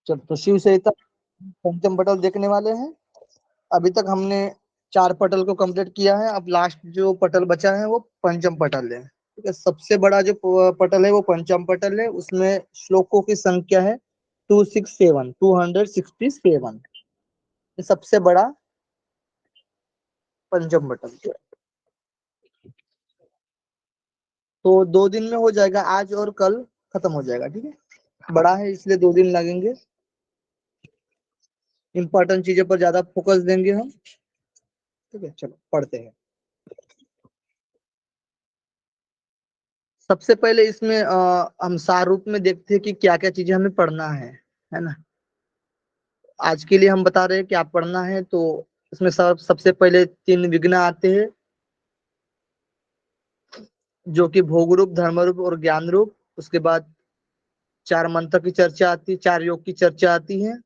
चल तो शिव संहिता पंचम पटल देखने वाले हैं। अभी तक हमने 4 पटल को कंप्लीट किया है। अब लास्ट जो पटल बचा है वो पंचम पटल है। ठीक है, सबसे बड़ा जो पटल है वो पंचम पटल है। उसमें श्लोकों की संख्या है 267। ये सबसे बड़ा पंचम पटल है। तो 2 दिन में हो जाएगा, आज और कल खत्म हो जाएगा। ठीक है, बड़ा है इसलिए 2 दिन लगेंगे। इंपॉर्टेंट चीजों पर ज्यादा फोकस देंगे हम। ठीक है, चलो पढ़ते हैं। सबसे पहले इसमें हम सार रूप में देखते हैं कि क्या क्या चीजें हमें पढ़ना है ना। आज के लिए हम बता रहे हैं कि आप पढ़ना है। तो इसमें सबसे पहले 3 विघ्न आते हैं, जो कि भोग रूप, धर्म रूप और ज्ञान रूप। उसके बाद 4 मंत्र की चर्चा आती है, 4 योग की चर्चा आती है।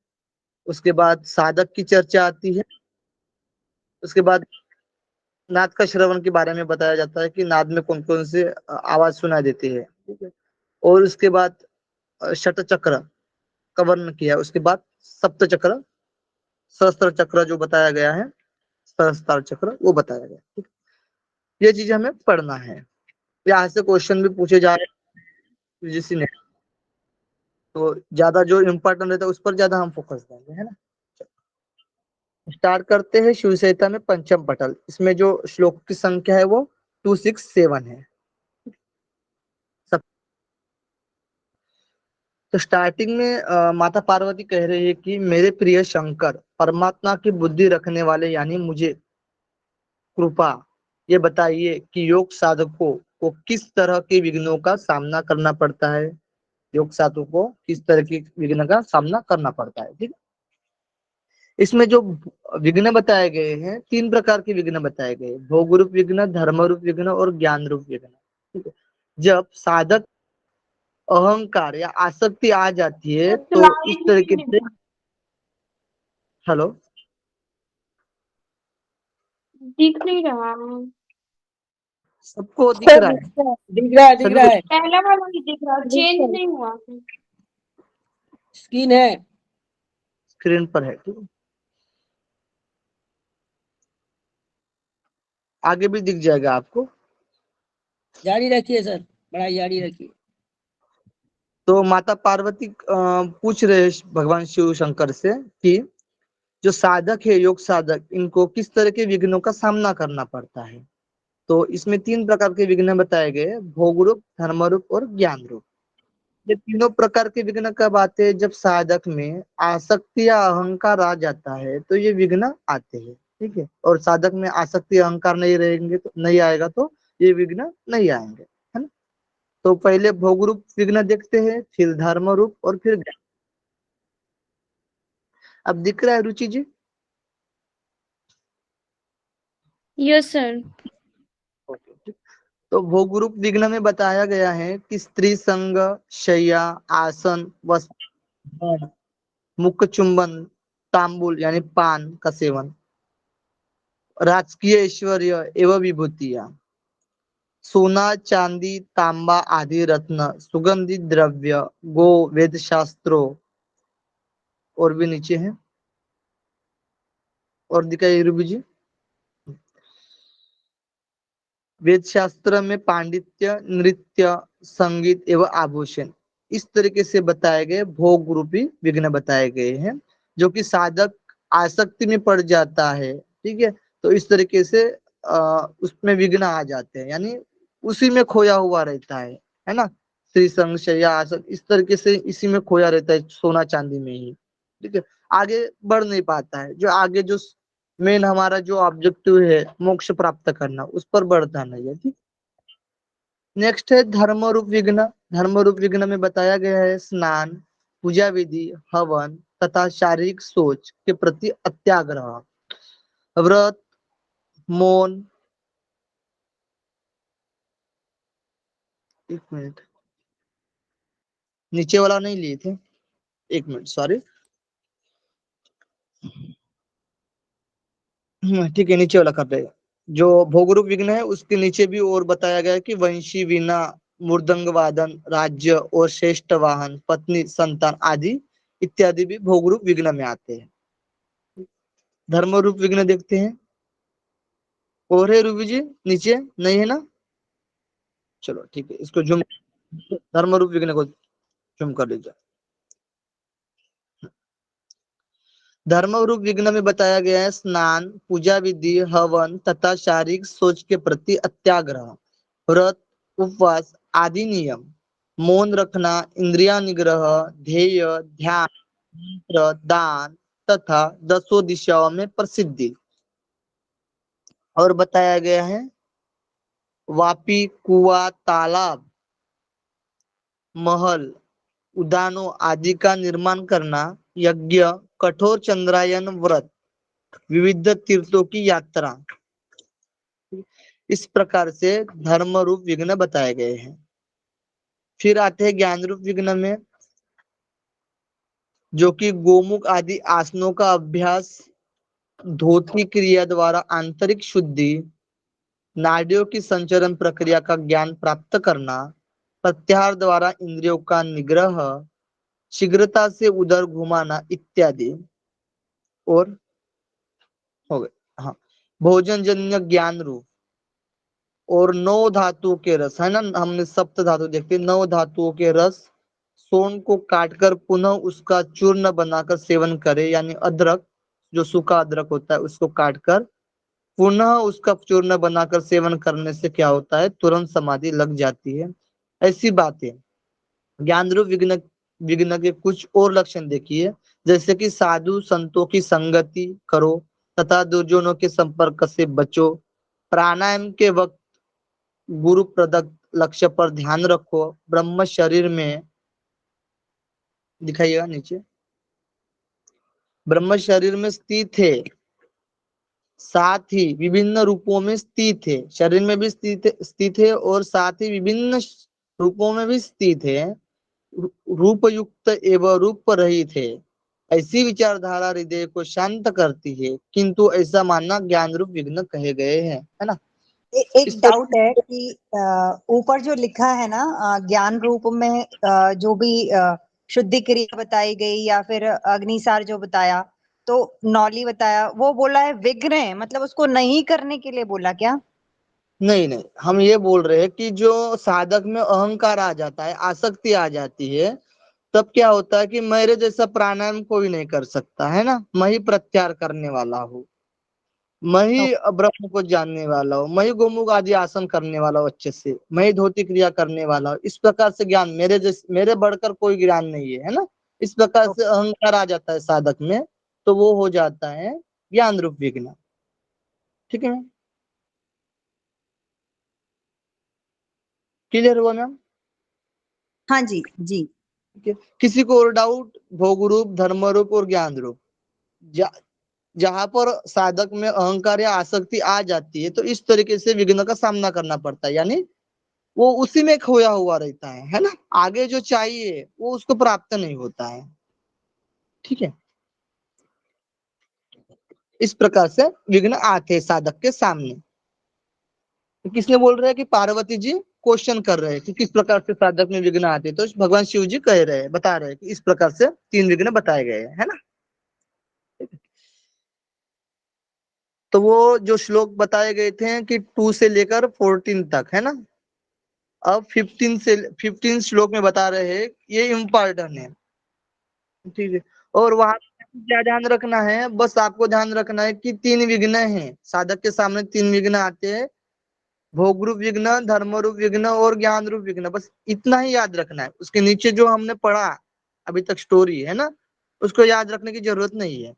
उसके बाद साधक की चर्चा आती है। उसके बाद नाद का श्रवण के बारे में बताया जाता है कि नाद में कौन कौन से आवाज सुनाई देती है। ठीक है, और उसके बाद शत चक्र का वर्णन किया। उसके बाद सप्त चक्र, सहस्त्र चक्र जो बताया गया है, सहस्त्र चक्र वो बताया गया। ठीक है? ये चीजें हमें पढ़ना है। यहाँ से क्वेश्चन भी पूछे जा रहे हैं जिसने, तो ज्यादा जो इम्पोर्टेंट रहता है उस पर ज्यादा हम फोकस देंगे, है ना। स्टार्ट करते हैं शिव संहिता में पंचम पटल। इसमें जो श्लोक की संख्या है वो 267 है। सब तो स्टार्टिंग में माता पार्वती कह रही है कि मेरे प्रिय शंकर, परमात्मा की बुद्धि रखने वाले, यानी मुझे कृपा ये बताइए कि योग साधकों को किस तरह के विघ्नों का सामना करना पड़ता है। योग साधकों को किस तरह के विघ्न का सामना करना पड़ता है। ठीक है, इसमें जो विघ्न बताए गए हैं, 3 प्रकार के विघ्न बताए गए, भोग रूप विघ्न, धर्म रूप विघ्न और ज्ञान रूप विघ्न। ठीक है, जब साधक अहंकार या आसक्ति आ जाती है तो इस तरीके से, हेलो, दिख नहीं रहा। सबको दिख रहा है, दिख रहा है, दिख सभी रहा को है। पहला वाला नहीं दिख रहा, चेंज नहीं हुआ। स्क्रीन है। स्क्रीन पर है। ठीक है, आगे भी दिख जाएगा आपको। जारी रखिए सर, पढ़ाई जारी रखिए। तो माता पार्वती पूछ रहे भगवान शिव शंकर से कि जो साधक है, योग साधक, इनको किस तरह के विघ्नों का सामना करना पड़ता है। तो इसमें 3 प्रकार के विघ्न बताए गए, भोग रूप, धर्म रूप और ज्ञान रूप। ये तीनों प्रकार के विघ्न कब आते हैं, जब साधक में आसक्ति या अहंकार आ जाता है तो ये विघ्न आते हैं। ठीक है, और साधक में आसक्ति अहंकार नहीं रहेंगे तो नहीं आएगा, तो ये विघ्न नहीं आएंगे, है ना। तो पहले भोग रूप विघ्न देखते हैं, फिर धर्म रूप और फिर ज्ञान। अब दिख रहा है रुचि जी? Yes sir. तो भोग रूप विघ्न में बताया गया है कि स्त्री संग, शैया, आसन, वस्त्र, मुख चुंबन, तांबुल यानी पान का सेवन, राजकीय ऐश्वर्य एवं विभूतियां, सोना, चांदी, तांबा आदि रत्न, सुगंधित द्रव्य, गो, वेद शास्त्रों, और भी नीचे है, और दिखाइए रूबी जी। वेद शास्त्र में पांडित्य, नृत्य, संगीत एवं आभूषण, इस तरीके से बताए गए भोग रूपी विघ्न बताए गए हैं, जो कि साधक आसक्ति में पड़ जाता है। ठीक है, तो इस तरीके से उसमें विघ्न आ जाते हैं, यानी उसी में खोया हुआ रहता है ना। श्री संग, शैया, आसक्त, इस तरीके से इसी में खोया रहता है, सोना चांदी में ही। ठीक है, आगे बढ़ नहीं पाता है। जो आगे जो मेन हमारा जो ऑब्जेक्टिव है मोक्ष प्राप्त करना, उस पर बढ़ता नहीं है। ठीक, नेक्स्ट है धर्म रूप विघ्न। धर्म रूप विघ्न में बताया गया है स्नान, पूजा विधि, हवन तथा शारीरिक सोच के प्रति अत्याग्रह, व्रत, मौन, 1 मिनट, नीचे वाला नहीं लिए थे, 1 मिनट सॉरी। ठीक है, नीचे वाला कर देगा। जो भोगरूप विघ्न है उसके नीचे भी और बताया गया है कि वंशी, वीणा, मृदंग वादन, राज्य और श्रेष्ठ वाहन, पत्नी, संतान आदि इत्यादि भी भोग रूप विघ्न में आते हैं। धर्म रूप विघ्न देखते हैं। और है रूबी जी नीचे नहीं है ना? चलो ठीक है, इसको जुम धर्म रूप विघ्न को जुम कर लीजिए। धर्म रूप विघ्न में बताया गया है स्नान, पूजा विधि, हवन तथा शारीरिक सोच के प्रति अत्याग्रह, व्रत, उपवास आदि नियम, मौन रखना, इंद्रिया निग्रह, ध्येय, ध्यान, मंत्र, दान तथा दसों दिशाओं में प्रसिद्धि। और बताया गया है वापी, कुआं, तालाब, महल, उद्यानों आदि का निर्माण करना, यज्ञ, कठोर चंद्रायन व्रत, विविध तीर्थों की यात्रा। इस प्रकार से धर्म रूप विघ्न बताए गए हैं। फिर आते हैं ज्ञान रूप विघ्न में, जो कि गोमुख आदि आसनों का अभ्यास, धोती क्रिया द्वारा आंतरिक शुद्धि, नाड़ियों की संचरण प्रक्रिया का ज्ञान प्राप्त करना, प्रत्याहार द्वारा इंद्रियों का निग्रह, शीघ्रता से उदर घुमाना इत्यादि। और हो गए, हाँ, भोजन जन्य ज्ञान रूप और 9 धातुओं के रस है ना, हमने सप्त धातु देखते, 9 धातुओं के रस, सोन को काटकर पुनः उसका चूर्ण बनाकर सेवन करे, यानी अदरक, जो सूखा अदरक होता है उसको काटकर पुनः उसका चूर्ण बनाकर सेवन करने से क्या होता है, तुरंत समाधि लग जाती है। ऐसी बातें। ज्ञान रूप विघ्न विघ्न के कुछ और लक्षण देखिए, जैसे कि साधु संतों की संगति करो तथा दुर्जनों के संपर्क से बचो, प्राणायाम के वक्त गुरु प्रदत्त लक्ष्य पर ध्यान रखो, ब्रह्म शरीर में दिखाइएगा नीचे, ब्रह्म शरीर में स्थित है, साथ ही विभिन्न रूपों में स्थित है, शरीर में भी स्थित है और साथ ही विभिन्न रूपों में भी स्थित है, रूप युक्त एवं रूप रहित है। ऐसी विचारधारा हृदय को शांत करती है, किंतु ऐसा मानना ज्ञान रूप विघ्न कहे गए हैं, है ना? एक डाउट है कि ऊपर जो लिखा है ना ज्ञान रूप में जो भी शुद्धि क्रिया बताई गई या फिर अग्निसार जो बताया, तो नौली बताया, वो बोला है विघ्न है, मतलब उसको नहीं करने के लिए बोला क्या? नहीं नहीं, हम ये बोल रहे हैं कि जो साधक में अहंकार आ जाता है, आसक्ति आ जाती है, तब क्या होता है कि मेरे जैसा प्राणायाम कोई नहीं कर सकता है ना, मैं ही प्रत्याहार करने वाला हूँ, मैं ही ब्रह्म को जानने वाला हूँ, मैं ही गोमुख आदि आसन करने वाला हूँ अच्छे से, मैं ही धोती क्रिया करने वाला हूँ, इस प्रकार से ज्ञान मेरे बढ़कर कोई ज्ञान नहीं है, है ना? इस प्रकार से अहंकार आ जाता है साधक में, तो वो हो जाता है ज्ञान रूप विघ्न। ठीक है, क्लियर हुआ मैम? हाँ जी जी। किसी को और डाउट? भोग रूप, धर्म रूप और ज्ञान रूप, जहां पर साधक में अहंकार या आसक्ति आ जाती है, तो इस तरीके से विघ्न का सामना करना पड़ता है, यानी वो उसी में खोया हुआ रहता है ना, आगे जो चाहिए वो उसको प्राप्त नहीं होता है। ठीक है, इस प्रकार से विघ्न आते हैं साधक के सामने। तो किसने बोल रहे हैं कि पार्वती जी क्वेश्चन कर रहे हैं कि किस प्रकार से साधक में विघ्न आते हैं, तो भगवान शिव जी कह रहे हैं, बता रहे हैं कि इस प्रकार से 3 विघ्न बताए गए हैं, है ना? तो वो जो श्लोक बताए गए थे कि 2 से लेकर 14 तक, है ना, अब 15 श्लोक में बता रहे हैं, ये इम्पोर्टेंट है। ठीक है, और वहां क्या ध्यान रखना है, बस आपको ध्यान रखना है कि 3 विघ्न हैं साधक के सामने, 3 विघ्न आते हैं, भोग रूप विघ्न, धर्म रूप विघ्न और ज्ञान रूप विघ्न, बस इतना ही याद रखना है। उसके नीचे जो हमने पढ़ा अभी तक स्टोरी है ना, उसको याद रखने की जरूरत नहीं है।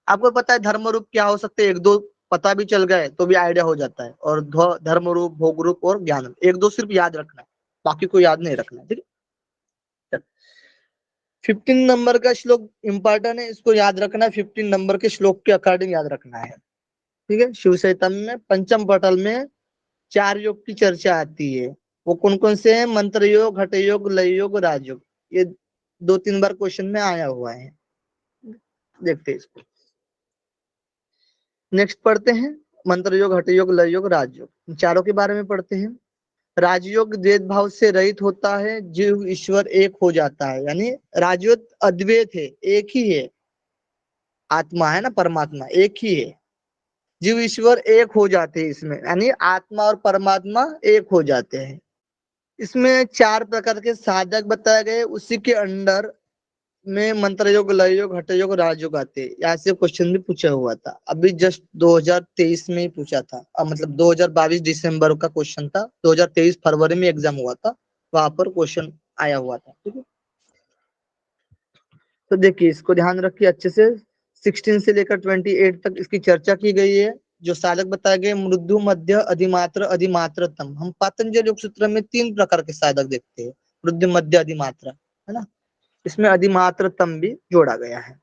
आपको पता है धर्म रूप क्या हो सकते हैं, 1-2 पता भी चल गए तो भी आइडिया हो जाता है, और धर्म रूप, भोग रूप और ज्ञान रूप, 1-2 सिर्फ याद रखना है, बाकी को याद नहीं रखना है। ठीक है, 15 नंबर का श्लोक इंपॉर्टेंट है, इसको याद रखना है, 15 नंबर के श्लोक के अकॉर्डिंग याद रखना है। ठीक है, शिव चैतन्य में पंचम पटल में 4 योग की चर्चा आती है। वो कौन कौन से हैं? मंत्र योग, हठ योग, लय योग, राजयोग। ये 2-3 बार क्वेश्चन में आया हुआ है, देखते हैं इसको। नेक्स्ट पढ़ते हैं मंत्र योग, हठ योग, लय योग, राजयोग, चारों के बारे में पढ़ते हैं। राजयोग द्वैत भाव से रहित होता है, जीव ईश्वर एक हो जाता है। यानी राजयोग अद्वैत है, एक ही है, आत्मा है ना, परमात्मा एक ही है। जीव ईश्वर एक हो जाते हैं इसमें, यानी आत्मा और परमात्मा एक हो जाते हैं। इसमें 4 प्रकार के साधक बताए गए, उसी के अंडर में मंत्र योग, लय योग, हठ योग, राजयोग आते हैं। यहाँ से क्वेश्चन भी पूछा हुआ था, अभी जस्ट 2023 में ही पूछा था। मतलब 2022 दिसंबर का क्वेश्चन था, 2023 फरवरी में एग्जाम हुआ था, वहां पर क्वेश्चन आया हुआ था। ठीक है, तो देखिए इसको ध्यान रखिए अच्छे से। 16 से लेकर 28 तक इसकी चर्चा की गई है। जो साधक बताए गए, मृदु, मध्य, अधिमात्र, अधिमात्रतम। हम पतंजलि योग सूत्र में 3 प्रकार के साधक देखते हैं, मृदु, मध्य, अधिमात्र, है ना। इसमें अधिमात्रतम भी जोड़ा गया है।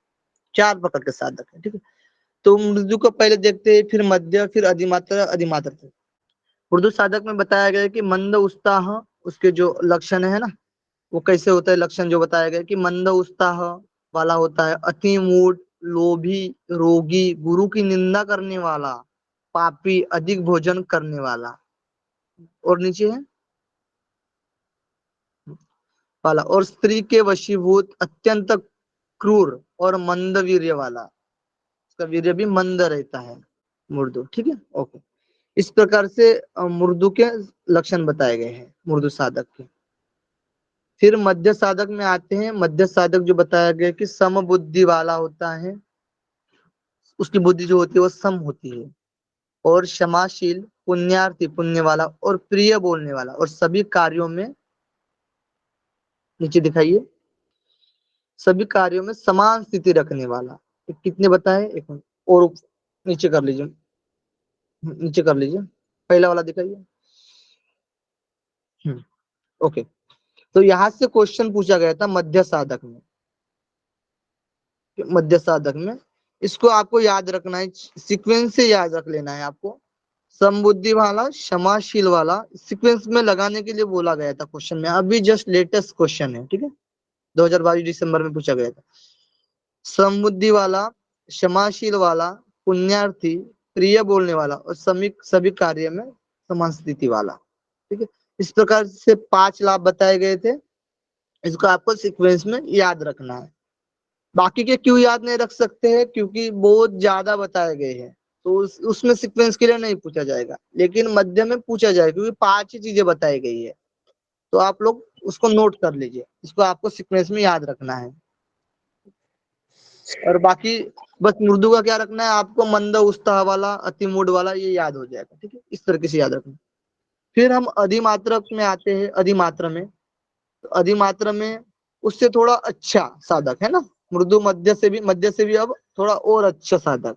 4 प्रकार के साधक है। ठीक है, तो मृदु को पहले देखते हैं, फिर मध्य, फिर अधिमात्र, अधिमात्रतम। मृदु साधक में बताया गया है कि मंद उत्साह, उसके जो लक्षण है ना, वो कैसे होता है। लक्षण जो बताया गया कि मंद उत्साह वाला होता है, अति मूढ़, लोभी, रोगी, गुरु की निंदा करने वाला, पापी, अधिक भोजन करने वाला। और नीचे है वाला, और स्त्री के वशीभूत, अत्यंत क्रूर और मंद वीर्य वाला। उसका वीर्य भी मंद रहता है, मृदु। ठीक है, ओके। इस प्रकार से मृदु के लक्षण बताए गए हैं, मृदु साधक के। फिर मध्य साधक में आते हैं। मध्य साधक जो बताया गया कि सम बुद्धि वाला होता है, उसकी बुद्धि जो होती है वो सम होती है, और क्षमाशील, पुण्यार्थी, पुण्य वाला, और प्रिय बोलने वाला, और सभी कार्यों में, नीचे दिखाइए, सभी कार्यों में समान स्थिति रखने वाला। कितने बताए, एक मिनट और नीचे कर लीजिए, नीचे कर लीजिए, पहला वाला दिखाइए। ओके, तो यहां से क्वेश्चन पूछा गया था मध्य साधक में। मध्य साधक में इसको आपको याद रखना है, सीक्वेंस से याद रख लेना है आपको। समबुद्धि वाला, क्षमाशील वाला, सीक्वेंस में लगाने के लिए बोला गया था क्वेश्चन में। अभी जस्ट लेटेस्ट क्वेश्चन है, ठीक है, 2022 दिसंबर में पूछा गया था। समबुद्धि वाला, क्षमाशील वाला, पुण्यार्थी, प्रिय बोलने वाला, और सभी कार्य में समान स्थिति वाला। ठीक है, इस प्रकार से 5 लाभ बताए गए थे। इसको आपको सीक्वेंस में याद रखना है। बाकी के क्यों याद नहीं रख सकते हैं, क्योंकि बहुत ज्यादा बताए गए हैं, तो उसमें सीक्वेंस के लिए नहीं पूछा जाएगा, लेकिन मध्य में पूछा जाएगा, क्योंकि 5 ही चीजें बताई गई है। तो आप लोग उसको नोट कर लीजिए, इसको आपको सीक्वेंस में याद रखना है। और बाकी बस मृदु का क्या रखना है आपको, मंद उत्साह वाला, अति मूड वाला, ये याद हो जाएगा। ठीक है, इस तरीके से याद रखना। फिर हम अधिमात्रक में आते हैं। अधिमात्र में, तो अधिमात्र में उससे थोड़ा अच्छा साधक है ना, मृदु मध्य से भी अब थोड़ा और अच्छा साधक,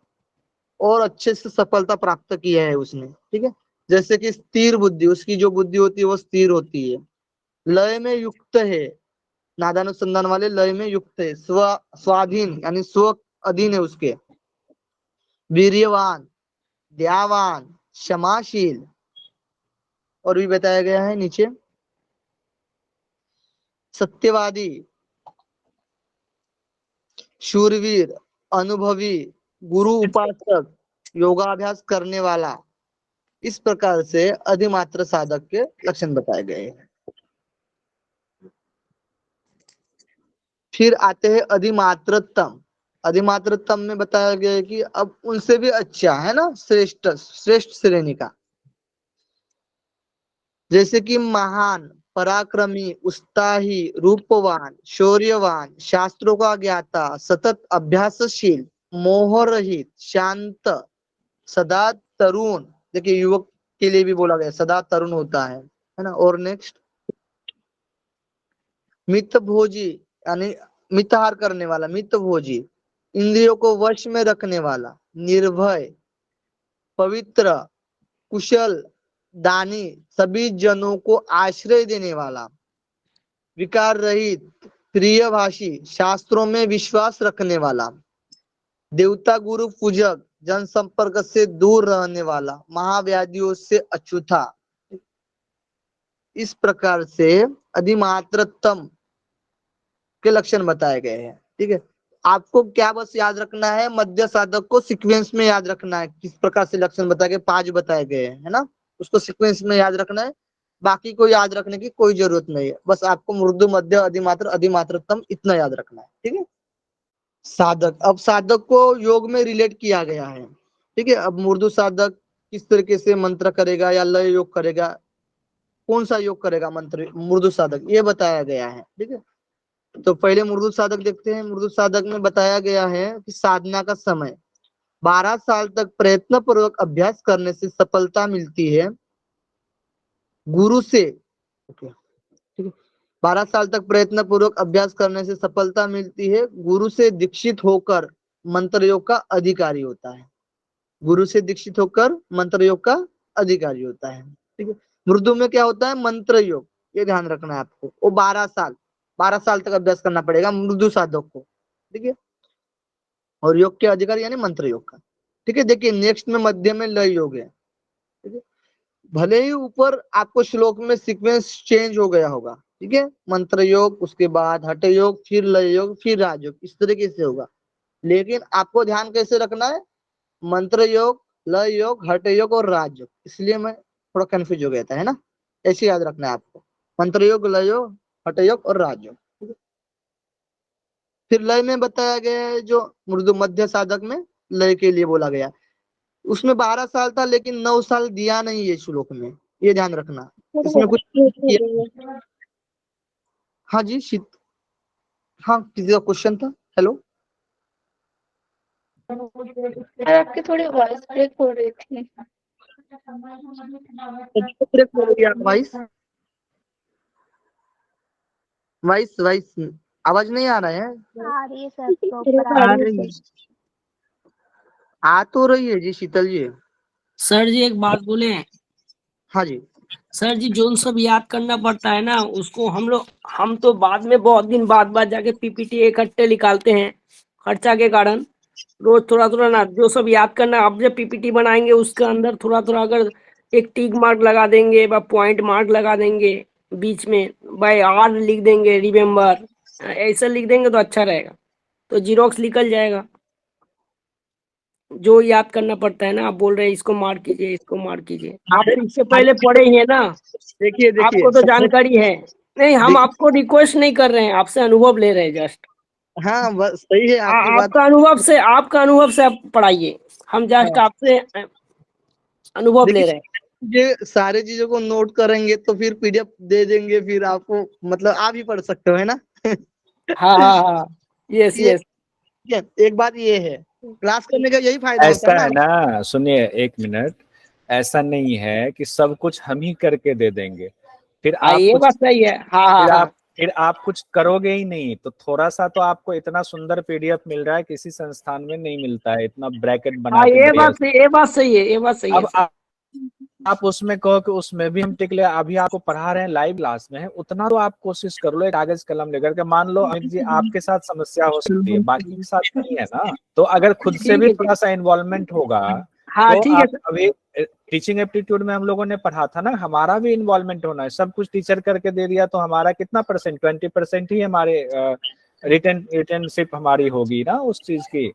और अच्छे से सफलता प्राप्त किया है उसने। ठीक है, जैसे कि स्थिर बुद्धि, उसकी जो बुद्धि होती है वो स्थिर होती है, लय में युक्त है, नादानुसंधान वाले लय में युक्त है, स्वाधीन यानी स्व अधीन है उसके, वीर्यवान, दयावान, क्षमाशील, और भी बताया गया है नीचे, सत्यवादी, शूरवीर, अनुभवी, गुरु उपासक, योगाभ्यास करने वाला। इस प्रकार से अधिमात्र साधक के लक्षण बताए गए हैं। फिर आते हैं अधिमात्रतम। अधिमात्रतम में बताया गया है कि अब उनसे भी अच्छा है ना, श्रेष्ठ, श्रेष्ठ श्रेणी का, जैसे कि महान, पराक्रमी, उत्साही, रूपवान, शौर्यवान, शास्त्रों का ज्ञाता, सतत अभ्यासशील, मोह रहित, शांत, सदा तरुण। देखिए युवक के लिए भी बोला गया, सदा तरुण होता है ना। और नेक्स्ट, मित भोजी, यानी मिताहार करने वाला, मित भोजी, इंद्रियों को वश में रखने वाला, निर्भय, पवित्र, कुशल, दानी, सभी जनों को आश्रय देने वाला, विकार रहित, प्रिय भाषी, शास्त्रों में विश्वास रखने वाला, देवता गुरु पूजक, जनसंपर्क से दूर रहने वाला, महाव्याधियों से अछूता। इस प्रकार से अधिमात्रतम के लक्षण बताए गए हैं। ठीक है, आपको क्या बस याद रखना है, मध्य साधक को सीक्वेंस में याद रखना है, किस प्रकार से लक्षण बताए गए, 5 बताए गए हैं, है ना, उसको सीक्वेंस में याद रखना है। बाकी को याद रखने की कोई जरूरत नहीं है, बस आपको मृदु मध्य अधिमात्र अधिमात्रतम इतना याद रखना है। ठीक है। साधक, अब साधक को योग में रिलेट किया गया है। ठीक है। अब मृदु साधक किस तरीके से मंत्र करेगा या लय योग करेगा, कौन सा योग करेगा मंत्र मृदु साधक, ये बताया गया है। ठीक है। तो पहले मृदु साधक देखते हैं। मृदु साधक में बताया गया है कि साधना का समय 12 साल तक प्रयत्न पूर्वक अभ्यास करने से सफलता मिलती है। गुरु से, ठीक है, 12 साल तक प्रयत्न पूर्वक अभ्यास करने से सफलता मिलती है। गुरु से दीक्षित होकर मंत्र योग का अधिकारी होता है। गुरु से दीक्षित होकर मंत्र योग का अधिकारी होता है। ठीक है। मृदु में क्या होता है, मंत्र योग, ये ध्यान रखना है आपको। वो 12 साल तक अभ्यास करना पड़ेगा मृदु साधक को। ठीक है। और योग के अधिकारी यानी मंत्र योग का। ठीक है। देखिए नेक्स्ट में मध्य में लय योग है। ठीक है। भले ही ऊपर आपको श्लोक में सीक्वेंस चेंज हो गया होगा। ठीक है। मंत्र योग, उसके बाद हठ योग, फिर लय योग, फिर राजयोग, इस तरीके से होगा। लेकिन आपको ध्यान कैसे रखना है, मंत्र योग, लय योग, हठ योग और राजयोग। इसलिए मैं थोड़ा कंफ्यूज हो गया था, है ना। ऐसे याद रखना है आपको, मंत्र योग, लय योग, हठ योग और राजयोग। फिर लय में बताया गया है, जो मृदु मध्य साधक में लय के लिए बोला गया, उसमें 12 साल था लेकिन 9 साल दिया नहीं है श्लोक में, ये ध्यान रखना। इसमें कुछ किया। हाँ जी हाँ, किसी का क्वेश्चन था। हेलो, सर आपकी थोड़ी वॉइस ब्रेक हो रही थी। ब्रेक हो गया वॉइस, वॉइस वॉइस आवाज नहीं आ रहा है। आ रही है सर, प्रॉपर आ आ रही रही है है, आ तो रही है जी शीतल जी। सर जी एक बात बोले, हाँ जी। सर जी जो सब याद करना पड़ता है ना, उसको हम तो बाद में बहुत दिन बाद जाके पीपीटी इकट्ठे निकालते हैं खर्चा के कारण। रोज थोड़ा थोड़ा ना जो सब याद करना, अब जब पीपीटी बनाएंगे उसके अंदर थोड़ा थोड़ा अगर एक टिक मार्क लगा देंगे व पॉइंट मार्क लगा देंगे बीच में, बाय आर लिख देंगे, रिमेम्बर ऐसा लिख देंगे तो अच्छा रहेगा, तो जीरोक्स निकल जाएगा। जो याद करना पड़ता है ना, आप बोल रहे हैं इसको मार्क कीजिए, इसको मार्क कीजिए, आप तो इससे पहले पढ़े ही है ना, देखिए आपको तो जानकारी है। नहीं, हम देखिए, आपको रिक्वेस्ट नहीं कर रहे हैं, आपसे अनुभव ले रहे हैं जस्ट। हाँ बस सही है आपकी बात। आपका अनुभव से आप पढ़ाइए, हम जस्ट हाँ। आपसे अनुभव ले रहे हैं। ये सारे चीजों को नोट करेंगे तो फिर पीडीएफ दे देंगे, फिर आपको मतलब आप ही पढ़ सकते हो, है ना। हाँ हाँ हाँ, यस ये यस। एक बात ये है, क्लास करने का यही फायदा होता ऐसा है है ना। ना, सुनिए एक मिनट, ऐसा नहीं है कि सब कुछ हम ही करके दे देंगे, फिर हाँ आप ये कुछ बात सही है। हाँ हाँ हाँ। फिर आप कुछ करोगे ही नहीं, तो थोड़ा सा तो आपको इतना सुंदर पीडीएफ मिल रहा है, किसी संस्थान में नहीं मिलता है, इतना ब्रैकेट बना हाँ के ये बढ़िया। बात सही, ये बात सही है, ये बात सही है अब सर। आप उसमें कहो कि उसमें भी हम टिक ले, अभी आपको पढ़ा रहे हैं लाइव क्लास में है, उतना तो आप कोशिश कर लो, एक कागज कलम लेकर के। मान लो अमित जी आपके साथ समस्या हो सकती है, बाकी के साथ नहीं है ना, तो अगर खुद से ठीक भी है थोड़ा सा इन्वॉल्वमेंट होगा हाँ तो ठीक है आप सर। अभी टीचिंग एप्टीट्यूड में हम लोगों ने पढ़ा था ना, हमारा भी इन्वॉल्वमेंट होना है। सब कुछ टीचर करके दे दिया तो हमारा कितना परसेंट, 20% ही हमारे रिटर्नशिप हमारी होगी ना उस चीज की।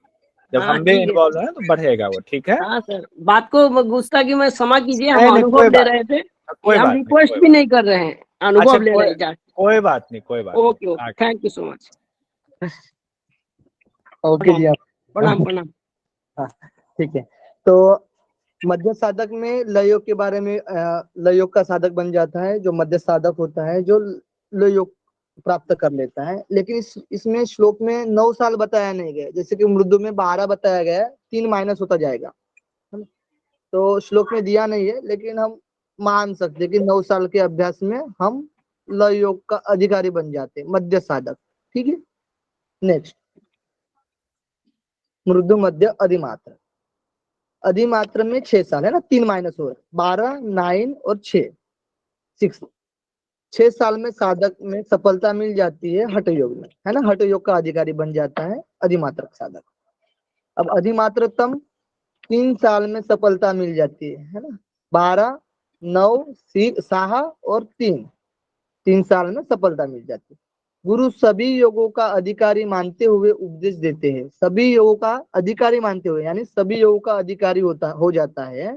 जब हाँ हम भी ठीक है। इन्वॉल्व हैं तो बढ़ेगा वो, ठीक है। हाँ सर, बात को गुस्सा की मैं क्षमा कीजिए, हम नहीं नहीं, अनुभव कोई ले बात रहे थे, कोई हम बात नहीं, रिक्वेस्ट कोई भी बात। नहीं कर रहे हैं, अच्छा, अनुभव ले रहे हैं जस्ट। कोई बात नहीं, कोई बात ओके नहीं। Okay, thank you so much. Okay ji, आप प्रणाम प्रणाम। हाँ, ठीक है। तो मध्य साधक में लयोग के बारे में, लयोग का साधक बन जाता है जो मध्य साधक होता है, जो लयोग प्राप्त कर लेता है। लेकिन इसमें श्लोक में 9 साल बताया नहीं गया, जैसे कि मृदु में 12 बताया गया है, 3 माइनस होता जाएगा, है ना? तो श्लोक में दिया नहीं है, लेकिन हम मान सकते हैं कि 9 साल के अभ्यास में हम लयोग का अधिकारी बन जाते हैं, मध्य साधक। ठीक है। नेक्स्ट, मृदु मध्य अधिमात्र। अधिमात्र में 6 साल है ना, 3 माइनस हो रहा है, 12, 9 और 6 6 साल में साधक में सफलता मिल जाती है हठ योग में, है ना। हठ योग का अधिकारी बन जाता है अधिमात्रक साधक। अब अधिमात्रतम 3 साल में सफलता मिल जाती है ना। 12, 9, 6 और 3 साल में सफलता मिल जाती है। गुरु सभी योगों का अधिकारी मानते हुए उपदेश देते हैं। सभी योगों का अधिकारी मानते हुए यानी सभी योगों का अधिकारी हो जाता है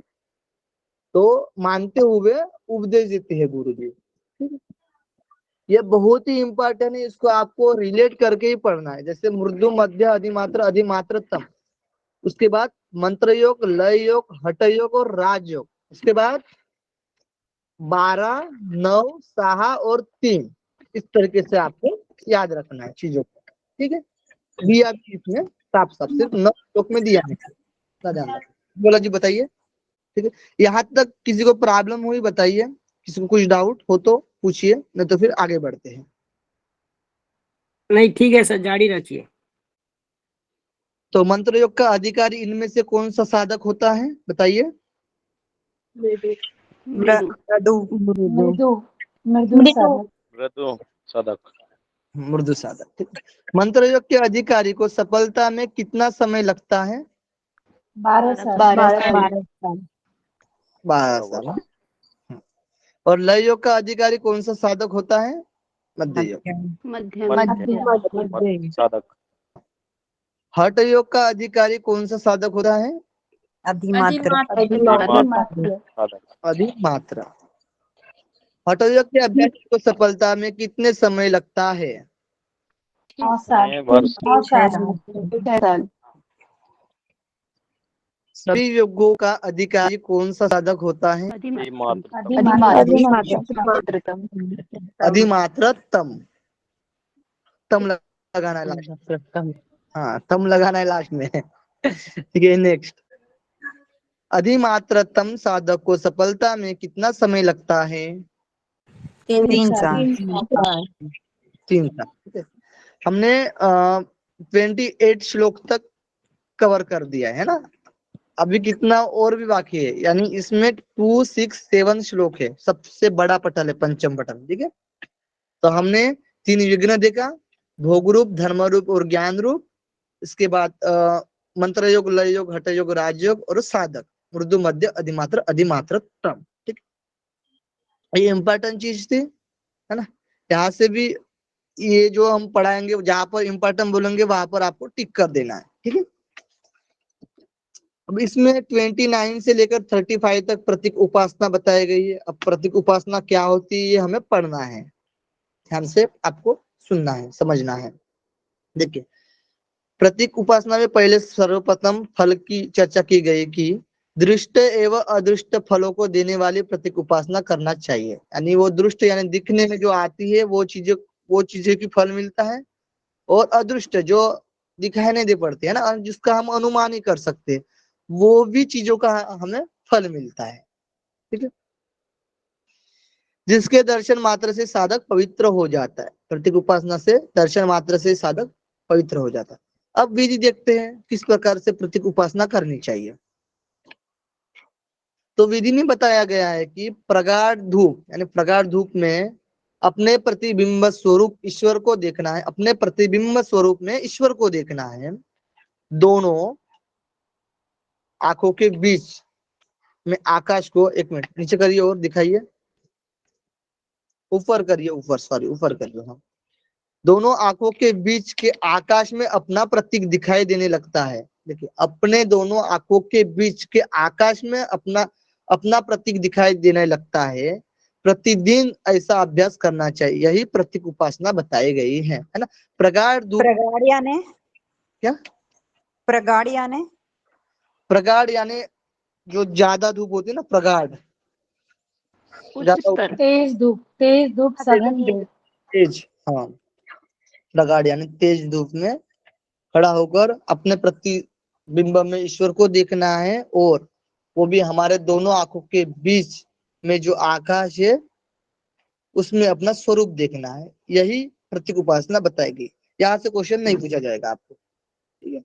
तो मानते हुए उपदेश देते हैं गुरु जी। ठीक है, ये बहुत ही इंपॉर्टेंट है, इसको आपको रिलेट करके ही पढ़ना है। जैसे मृदु मध्य अधिमात्र अधिमात्रतम, उसके बाद मंत्र योग, लय योग, हठ योग और राजयोग, उसके बाद 12, 9, 6 और 3, इस तरीके से आपको याद रखना है चीजों को। ठीक है, दिया भी इसमें साफ साफ सिर्फ 9 श्लोक में दिया है, इतना ध्यान रखना। बोला जी बताइए। ठीक है, यहाँ तक किसी को प्रॉब्लम हुई बताइए, किसी को कुछ डाउट हो तो पूछिए, नहीं तो फिर आगे बढ़ते हैं। नहीं ठीक है सर, जारी रखिए। तो मंत्र योग का अधिकारी इनमें से कौन सा साधक होता है बताइए? मृदु साधक। मृदु साधक। ठीक है, मंत्र योग के अधिकारी को सफलता में कितना समय लगता है? 12 साल। 12 साल। और लय योग का अधिकारी कौन सा साधक होता है? मध्य योग। मध्य साधक। हठ योग का अधिकारी कौन सा साधक होता है? अधिमात्र साधक। अधिमात्र। हठ योग के अभ्यास को सफलता में कितने समय लगता है? 9 साल। वर्ष। 9 साल। सभी योगों का अधिकारी कौन सा साधक होता है? अधिमात्रतम। तम लगाना है लास्ट। हाँ, तम लगाना है लास्ट में। ठीक है, नेक्स्ट। अधिमात्रतम साधक को सफलता में कितना समय लगता है? 3 साल। 3 साल। ठीक है, हमने 28 श्लोक तक कवर कर दिया है ना। अभी कितना और भी बाकी है, यानी इसमें 2, 6, 7 श्लोक है, सबसे बड़ा पटल है पंचम पटल। ठीक है, तो हमने 3 विघ्न देखा, भोग रूप, धर्म रूप और ज्ञान रूप। इसके बाद मंत्र योग, लय योग, हठ योग, राजयोग और साधक, मृदु मध्य अधिमात्र अधिमात्रतम। ठीक, ये इंपॉर्टेंट चीज थी, है ना। यहाँ से भी ये जो हम पढ़ाएंगे, जहां पर इंपॉर्टेंट बोलेंगे वहां पर आपको टिक कर देना है। ठीक है, अब इसमें 29 से लेकर 35 तक प्रतीक उपासना बताई गई है। अब प्रतीक उपासना क्या होती है ये हमें पढ़ना है, ध्यान से आपको सुनना है, समझना है। देखिए, प्रतीक उपासना में पहले सर्वप्रथम फल की चर्चा की गई कि दृष्ट एवं अदृष्ट फलों को देने वाली प्रतीक उपासना करना चाहिए। यानी वो दृष्ट यानी दिखने में जो आती है वो चीजें की फल मिलता है, और अदृष्ट जो दिखाई नहीं दे पड़ती है ना, जिसका हम अनुमान ही कर सकते हैं, वो भी चीजों का हमें फल मिलता है। ठीक है, जिसके दर्शन मात्र से साधक पवित्र हो जाता है। प्रतीक उपासना से दर्शन मात्र से साधक पवित्र हो जाता है। अब विधि देखते हैं किस प्रकार से प्रतीक उपासना करनी चाहिए। तो विधि में बताया गया है कि प्रगाढ़ धूप, यानी प्रगाढ़ धूप में अपने प्रतिबिंब स्वरूप ईश्वर को देखना है। अपने प्रतिबिंब स्वरूप में ईश्वर को देखना है। दोनों आंखों के बीच में आकाश को, एक मिनट नीचे करिए और दिखाइए, ऊपर करिए, ऊपर करिए। हाँ, दोनों आंखों के बीच के आकाश में अपना प्रतीक दिखाई देने लगता है। देखिए, अपने दोनों आंखों के बीच के आकाश में अपना प्रतीक दिखाई देने लगता है। प्रतिदिन ऐसा अभ्यास करना चाहिए, यही प्रतीक उपासना बताई गई है ना। प्रगाढ़ धूप, प्रगाढ़ यानी क्या? प्रगाढ़ यानी प्रगाढ़ यानी जो ज्यादा धूप होती है ना, प्रगाढ़, ज्यादा तेज धूप सघन धूप। तेज। हाँ, प्रगाढ़ यानी तेज धूप में खड़ा होकर अपने प्रतिबिंब में ईश्वर को देखना है, और वो भी हमारे दोनों आंखों के बीच में जो आकाश है उसमें अपना स्वरूप देखना है। यही प्रतीक उपासना बताएगी। यहाँ से क्वेश्चन नहीं पूछा जाएगा आपको। ठीक है,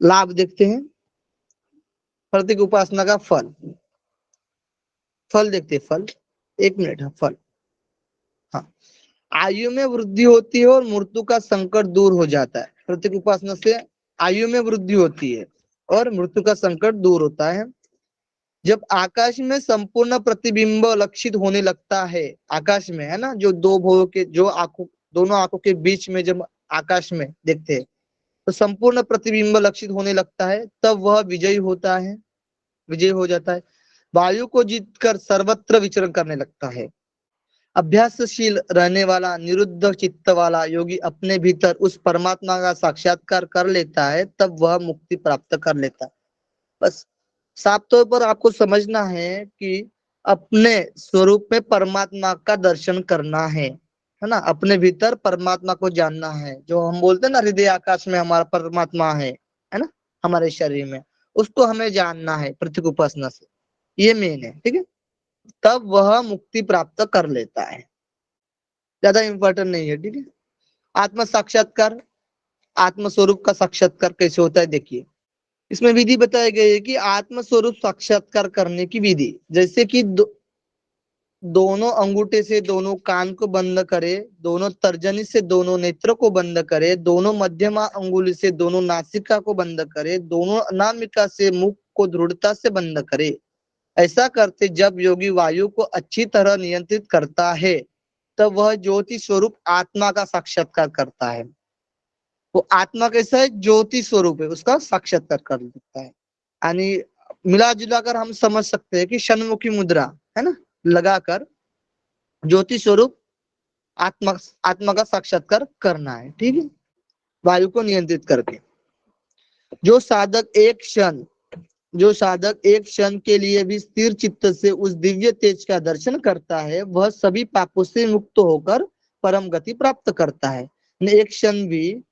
लाभ देखते हैं। प्रतीक उपासना का फल देखते हैं। फल, एक मिनट। हाँ, फल। हाँ, आयु में वृद्धि होती है और मृत्यु का संकट दूर हो जाता है। प्रतीक उपासना से आयु में वृद्धि होती है और मृत्यु का संकट दूर होता है। जब आकाश में संपूर्ण प्रतिबिंब लक्षित होने लगता है, आकाश में, है ना, जो दो भवों के दोनों आंखों के बीच में जब आकाश में देखते हैं तो संपूर्ण प्रतिबिंब लक्षित होने लगता है, तब वह विजयी हो जाता है। वायु को जीतकर सर्वत्र विचरण करने लगता है। अभ्यासशील रहने वाला निरुद्ध चित्त वाला योगी अपने भीतर उस परमात्मा का साक्षात्कार कर लेता है, तब वह मुक्ति प्राप्त कर लेता है। बस साफ तौर पर आपको समझना है कि अपने स्वरूप में परमात्मा का दर्शन करना है ना, अपने भीतर परमात्मा को जानना है। जो हम बोलते हैं ना, हृदय आकाश में हमारा परमात्मा है ना, हमारे शरीर में, उसको हमें जानना है प्रत्येक उपासना से, ये मेन है। ठीक है, तब वह मुक्ति प्राप्त कर लेता है, ज्यादा इंपॉर्टेंट नहीं है। ठीक है, आत्म साक्षात्कार, आत्म स्वरूप का साक्षात्कार कैसे होता है देखिए। इसमें विधि बताई गई है कि आत्म स्वरूप साक्षात्कार करने की विधि, जैसे कि दोनों अंगूठे से दोनों कान को बंद करे, दोनों तर्जनी से दोनों नेत्र को बंद करे, दोनों मध्यमा अंगुली से दोनों नासिका को बंद करे, दोनों अनामिका से मुख को दृढ़ता से बंद करे। ऐसा करते जब योगी वायु को अच्छी तरह नियंत्रित करता है, तब वह ज्योति स्वरूप आत्मा का साक्षात्कार करता है। वो आत्मा कैसा है, ज्योति स्वरूप है, उसका साक्षात्कार कर सकता है। यानी मिला जुलाकर हम समझ सकते हैं कि षण्मुखी मुद्रा है ना लगाकर ज्योति स्वरूप आत्मा का साक्षात्कार करना है। ठीक है, वायु को नियंत्रित करके जो साधक एक क्षण के लिए भी स्थिर चित्त से उस दिव्य तेज का दर्शन करता है, वह सभी पापों से मुक्त होकर परम गति प्राप्त करता है। एक क्षण भी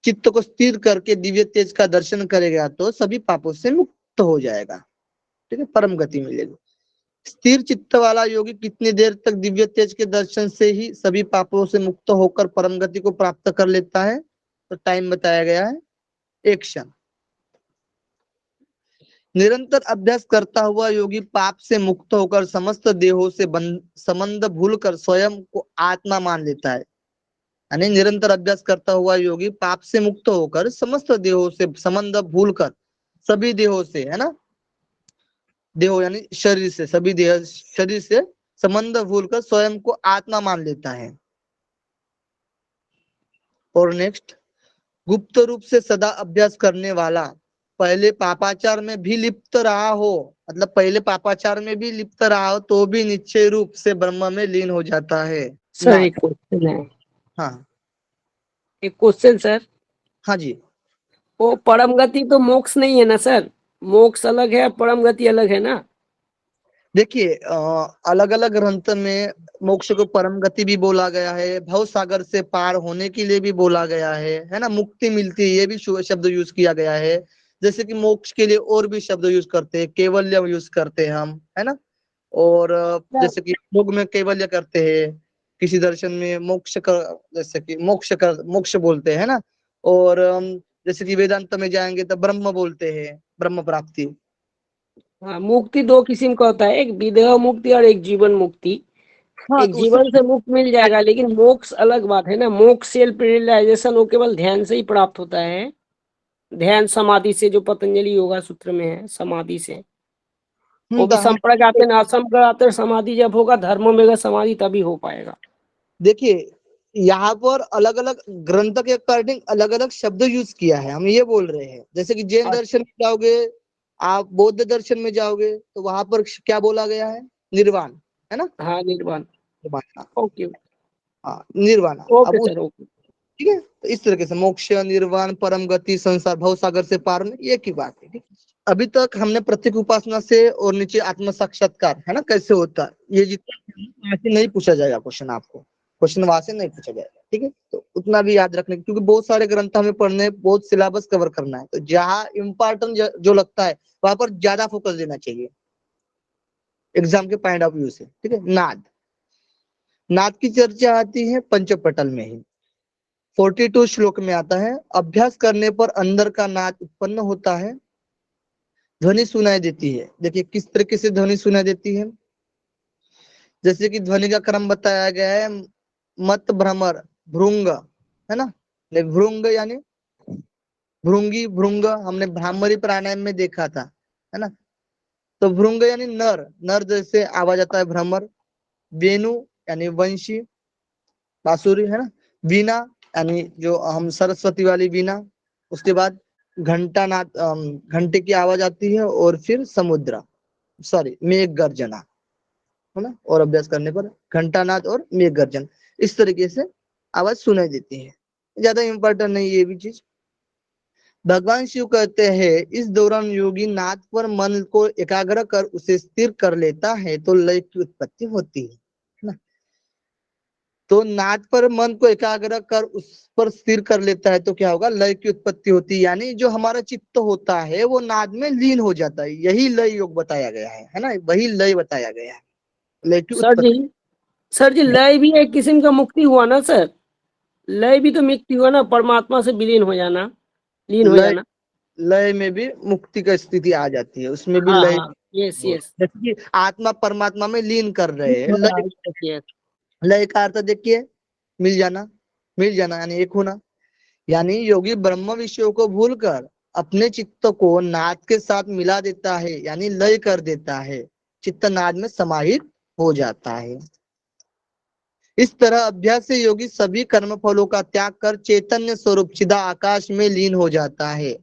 चित्त को स्थिर करके दिव्य तेज का दर्शन करेगा तो सभी पापों से मुक्त हो जाएगा। ठीक है, परम गति मिलेगी। स्थिर चित्त वाला योगी कितनी देर तक दिव्य तेज के दर्शन से ही सभी पापों से मुक्त होकर परम गति को प्राप्त कर लेता है, तो टाइम बताया गया है 1 क्षण। निरंतर अभ्यास करता हुआ योगी पाप से मुक्त होकर समस्त देहों से संबंध भूलकर स्वयं को आत्मा मान लेता है। यानी निरंतर अभ्यास करता हुआ योगी पाप से मुक्त होकर समस्त देहों से संबंध भूलकर, सभी देहों से है ना, देहो यानी शरीर से, सभी देह शरीर से संबंध भूलकर स्वयं को आत्मा मान लेता है। और नेक्स्ट, गुप्त रूप से सदा अभ्यास करने वाला पहले पापाचार में भी लिप्त रहा हो, मतलब पहले पापाचार में भी लिप्त रहा हो तो भी निश्चय रूप से ब्रह्म में लीन हो जाता है। सर एक क्वेश्चन है। हाँ एक क्वेश्चन सर, हाँ जी, वो परम गति तो मोक्ष नहीं है ना सर? मोक्ष अलग है, परम गति अलग है ना? देखिए अलग अलग ग्रंथ में मोक्ष को परम गति भी बोला गया है, भव सागर से पार होने के लिए भी बोला गया है ना, मुक्ति मिलती है ये भी शब्द यूज किया गया है। जैसे कि मोक्ष के लिए और भी शब्द यूज करते हैं, केवल्य यूज करते हैं हम, है ना। और जैसे कि योग में कैवल्य करते हैं, किसी दर्शन में मोक्ष कर, जैसे कि मोक्ष बोलते हैं ना। और जैसे कि वेदांत में जाएंगे तो ब्रह्म बोलते हैं, ब्रह्म प्राप्ति। हाँ, मुक्ति 2 किस्म का होता है, एक विदेह मुक्ति और एक जीवन मुक्ति। हाँ, एक तो जीवन से मुक्त मिल जाएगा, लेकिन मोक्ष अलग बात है ना। मोक्ष सेल्फ रियलाइजेशन वो केवल ध्यान से ही प्राप्त होता है, ध्यान समाधि से, जो पतंजलि योगा सूत्र में है, समाधि से। वो भी संप्रज्ञात असंप्रज्ञात समाधि जब होगा, धर्म में समाधि तभी हो पाएगा। देखिए यहाँ पर अलग अलग ग्रंथ के अकॉर्डिंग अलग अलग शब्द यूज किया है, हम ये बोल रहे हैं। जैसे कि जैन दर्शन में जाओगे, आप बौद्ध दर्शन में जाओगे तो वहां पर क्या बोला गया है, निर्वाण, है ना। हाँ, निर्वाण। ओके हाँ, निर्वाण। ओके अब सर, ओके। ठीक है, तो इस तरीके से मोक्ष, निर्वाण, परम गति, संसार, भव सागर से पार में, ये की बात है। ठीक, अभी तक हमने प्रत्येक उपासना से और नीचे आत्म साक्षात्कार है ना कैसे होता है, ये जितना ऐसे नहीं पूछा जाएगा क्वेश्चन, आपको क्वेश्चन वहां से नहीं पूछा जाएगा। ठीक है, तो उतना भी याद रखने, क्योंकि बहुत सारे ग्रंथ हमें पढ़ने, बहुत सिलेबस कवर करना है, तो जहाँ इम्पोर्टेंट जो लगता है वहां पर ज्यादा फोकस देना चाहिए एग्जाम के पॉइंट ऑफ व्यू से। ठीक है, नाद की चर्चा आती है पंचपटल में ही, 42 श्लोक में आता है। अभ्यास करने पर अंदर का नाद उत्पन्न होता है, ध्वनि सुनाई देती है। देखिए किस तरीके से ध्वनि सुनाई देती है, जैसे कि ध्वनि का क्रम बताया गया है, मत भ्रमर भृंग, है ना, भृंग यानी भृंगी, भृंग हमने भ्रामरी प्राणायाम में देखा था, है ना। तो भृंग यानी नर, नर जैसे आवाज आता है भ्रमर। वेणु यानी वंशी, बांसुरी, है ना। वीणा यानी जो हम सरस्वती वाली वीणा। उसके बाद घंटा नाद, घंटे की आवाज आती है। और फिर समुद्र, सॉरी मेघ गर्जना, है ना, और अभ्यास करने पर घंटानाद और मेघ गर्जन इस तरीके से आवाज सुनाई देती है। ज्यादा इम्पोर्टेंट नहीं ये भी चीज। भगवान शिव कहते हैं इस दौरान योगी नाद पर मन को एकाग्र कर उसे स्थिर कर लेता है तो लय की उत्पत्ति होती है ना। तो नाद पर मन को एकाग्र कर उस पर स्थिर कर लेता है तो क्या होगा, लय की उत्पत्ति होती है। यानी जो हमारा चित्त होता है वो नाद में लीन हो जाता है, यही लय योग बताया गया है ना, वही लय बताया गया है, लय की सर उत्पत्ति। जी, सर जी लय भी एक किस्म का मुक्ति हुआ ना सर, लय भी तो मुक्ति हुआ ना, परमात्मा से विलीन हो जाना, लीन हो लय जाना। लय में भी मुक्ति का स्थिति आ जाती है, उसमें भी हाँ लय, हाँ, यस यस जैसे कि आत्मा परमात्मा में लीन कर रहे हैं। लय, यस। लय का अर्थ देखिए मिल जाना, मिल जाना यानी एक होना। यानी योगी ब्रह्म विषयों को भूलकर अपने चित्त को नाद के साथ मिला देता है, यानी लय कर देता है, चित्त नाद में समाहित हो जाता है। इस तरह अभ्यास से योगी सभी कर्म फलों का त्याग कर चैतन्य स्वरूप चिदा आकाश में लीन हो जाता है।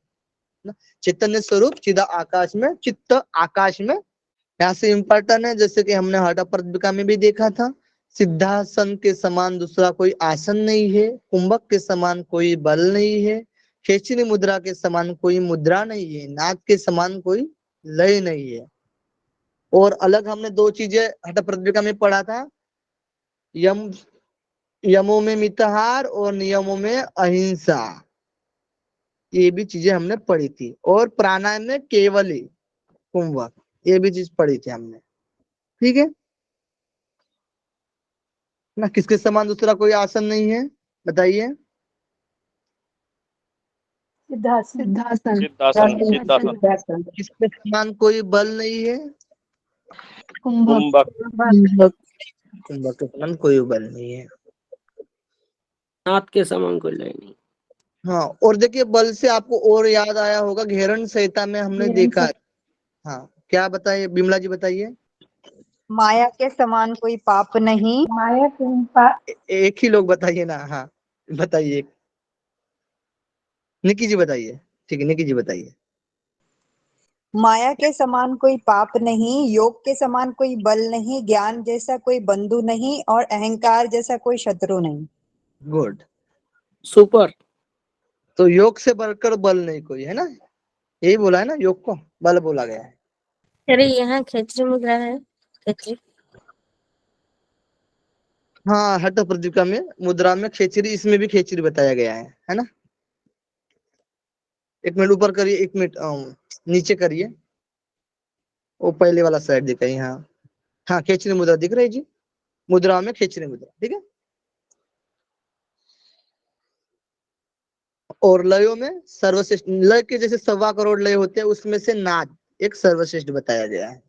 चैतन्य स्वरूप चिदा आकाश में, चित्त आकाश में। यहाँ से इम्पोर्टेंट है, जैसे कि हमने हठप्रदिका में भी देखा था, सिद्धासन के समान दूसरा कोई आसन नहीं है, कुंभक के समान कोई बल नहीं है, खेचरी मुद्रा के समान कोई मुद्रा नहीं है, नाद के समान कोई लय नहीं है। और अलग हमने दो चीजें हठप्रदिका में पढ़ा था, यम यमों में मितहार और नियमों में अहिंसा, ये भी चीजें हमने पढ़ी थी। और प्राणायाम में केवली कुंभक, ये भी चीज पढ़ी थी हमने, ठीक है ना। किसके समान दूसरा कोई आसन नहीं है, बताइए। सिद्धासन। सिद्धासन सिद्धासन किसके समान कोई बल नहीं है, कुंभक कुंभक के समान कोई बल नहीं है। नाथ के समान कोई लय नहीं। हाँ, और देखिए बल से आपको और याद आया होगा, घेरण संहिता में हमने देखा है। हाँ क्या बताइए बिमला जी, बताइए। माया के समान कोई पाप नहीं, माया के एक ही लोग बताइए ना। हाँ बताइए, निकी जी बताइए। ठीक है निकी जी बताइए। माया के समान कोई पाप नहीं, योग के समान कोई बल नहीं, ज्ञान जैसा कोई बंधु नहीं और अहंकार जैसा कोई शत्रु नहीं। गुड। सुपर। तो योग से बढ़कर बल नहीं कोई, है ना, यही बोला है ना, योग को बल बोला गया है। अरे यहाँ खेचरी मुद्रा है, खेचरी। हाँ हठ प्रदीपिका में मुद्रा में खेचरी, इसमें भी खेचरी बताया गया है ना। एक मिनट ऊपर करिए, एक मिनट नीचे करिए, वो पहले वाला साइड दिखाइए। हाँ हाँ खेचरी मुद्रा दिख रही है जी, मुद्रा में खेचरी मुद्रा, ठीक है। और लयों में सर्वश्रेष्ठ, लय के जैसे 1.25 करोड़ लय होते हैं, उसमें से नाद एक सर्वश्रेष्ठ बताया गया है।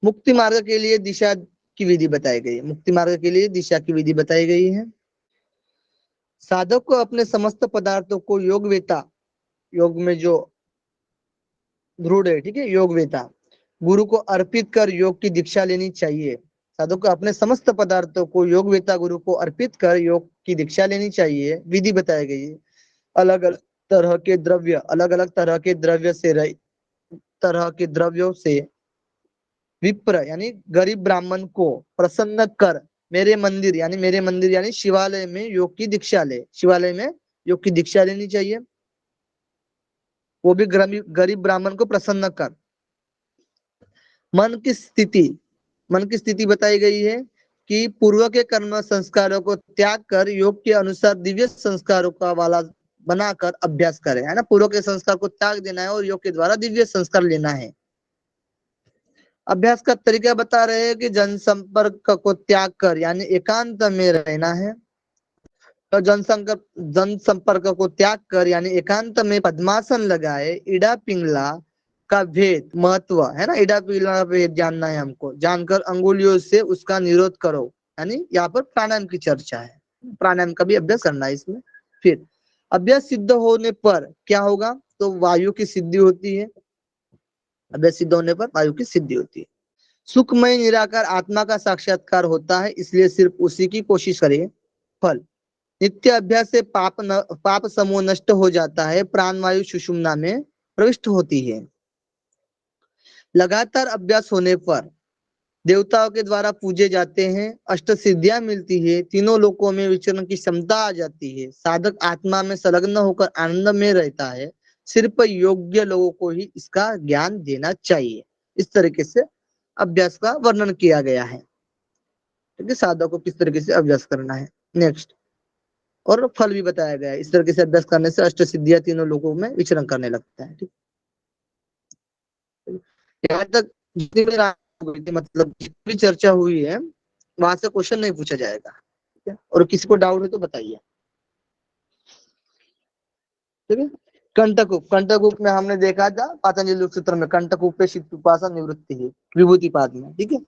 मुक्ति मार्ग के लिए दिशा की विधि बताई गई है, मुक्ति मार्ग के लिए दिशा की विधि बताई गई है। साधक को अपने समस्त पदार्थों को योगवेता, योग में जो दृढ़ है, ठीक है, योगवेता गुरु को अर्पित कर योग की दीक्षा लेनी चाहिए। साधक को अपने समस्त पदार्थों को योगवेता गुरु को अर्पित कर योग की दीक्षा लेनी चाहिए, विधि बताई गई है। अलग अलग तरह के द्रव्य, अलग अलग तरह के द्रव्य से तरह के द्रव्यों से विप्र यानी गरीब ब्राह्मण को प्रसन्न कर मेरे मंदिर यानी शिवालय में योग की दीक्षा ले, शिवालय में योग की दीक्षा लेनी चाहिए, वो भी गरीब ब्राह्मण को प्रसन्न कर। मन की स्थिति बताई गई है कि पूर्व के कर्म संस्कारों को त्याग कर योग के अनुसार दिव्य संस्कारों का वाला बनाकर अभ्यास करें, है ना। पूर्व के संस्कार को त्याग देना है और योग के द्वारा दिव्य संस्कार लेना है। अभ्यास का तरीका बता रहे हैं कि जनसंपर्क को त्याग कर यानी एकांत में रहना है। तो जनसंपर्क को त्याग कर यानी एकांत में पद्मासन लगाए, इडा पिंगला का भेद महत्व, है ना, इडा पिंगला का भेद जानना है हमको, जानकर अंगुलियों से उसका निरोध करो, यानी यहाँ पर प्राणायाम की चर्चा है, प्राणायाम का भी अभ्यास करना है इसमें। फिर अभ्यास सिद्ध होने पर क्या होगा, तो वायु की सिद्धि होती है, अभ्यास सिद्ध होने पर वायु की सिद्धि होती है। सुखमय निराकार आत्मा का साक्षात्कार होता है, इसलिए सिर्फ उसी की कोशिश करिए। फल नित्य अभ्यास से पाप समूह नष्ट हो जाता है, प्राणवायु सुषुम्ना में प्रविष्ट होती है। लगातार अभ्यास होने पर देवताओं के द्वारा पूजे जाते हैं, अष्ट सिद्धियां मिलती है, तीनों लोकों में विचरण की क्षमता आ जाती है, साधक आत्मा में संलग्न होकर आनंद में रहता है। सिर्फ योग्य लोगों को ही इसका ज्ञान देना चाहिए। इस तरीके से अभ्यास का वर्णन किया गया है, ठीक है, साधक को किस तरीके से अभ्यास करना है। नेक्स्ट, और फल भी बताया गया है। इस तरीके से अभ्यास करने से अष्ट सिद्धियां तीनों लोगों में विचरण करने लगता है। ठीक, यहाँ तक जितनी भी मतलब जितनी भी चर्चा हुई है वहां से क्वेश्चन नहीं पूछा जाएगा, ठीक है। और किसी को डाउट है तो बताइए, ठीक है। कंटकूप में हमने देखा था पातंजलि सूत्र में, कंटकूप पे शीत पिपासा निवृत्ति है विभूति पाद में, ठीक है,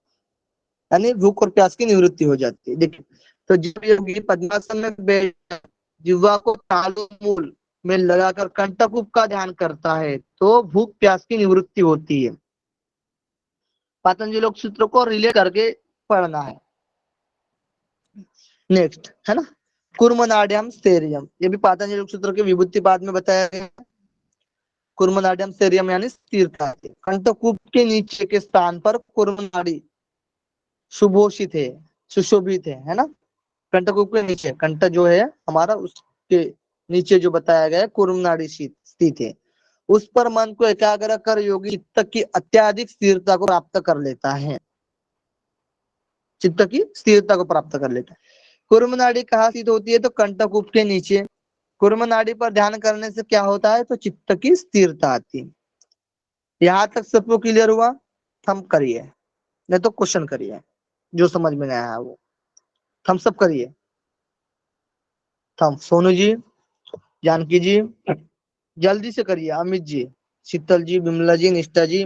यानी भूख और प्यास की निवृत्ति हो जाती है। देखिए, तो जब योगी पद्मासन में बैठ जिह्वा को तालु मूल में लगाकर कंटकूप का ध्यान करता है तो भूख प्यास की निवृत्ति होती है। पातंजलि सूत्र को रिलेट करके पढ़ना है। नेक्स्ट है ना, कुर्मनाड्यम स्थैर्यम, ये भी पातंजलि सूत्र के विभूति पाद में बताया गया है। कुर्मनाड्यम स्थैर्यम यानी स्थिरता। कंटकूप के नीचे के स्थान पर कुर्मनाड़ी सुभूषित है, सुशोभित है ना। कंटकूप के नीचे, कंठ जो है हमारा, उसके नीचे जो बताया गया है कुर्मनाड़ी स्थित है। उस पर मन को एकाग्र कर योगी चित्त की अत्याधिक स्थिरता को प्राप्त कर लेता है, चित्त की स्थिरता को प्राप्त कर लेता है। कुर्मनाड़ी कहाँ स्थित होती है? तो कंटकूप के नीचे। कुर्मनाड़ी पर ध्यान करने से क्या होता है? तो चित्त की स्थिरता आती है। यहाँ तक सबको क्लियर हुआ? थम करिए, नहीं तो क्वेश्चन करिए, जो समझ में नहीं आया वो थम सब करिए। थम, सोनू जी, जानकी जी, जल्दी से करिए। अमित जी, शीतल जी, बिमला जी, निष्ठा जी,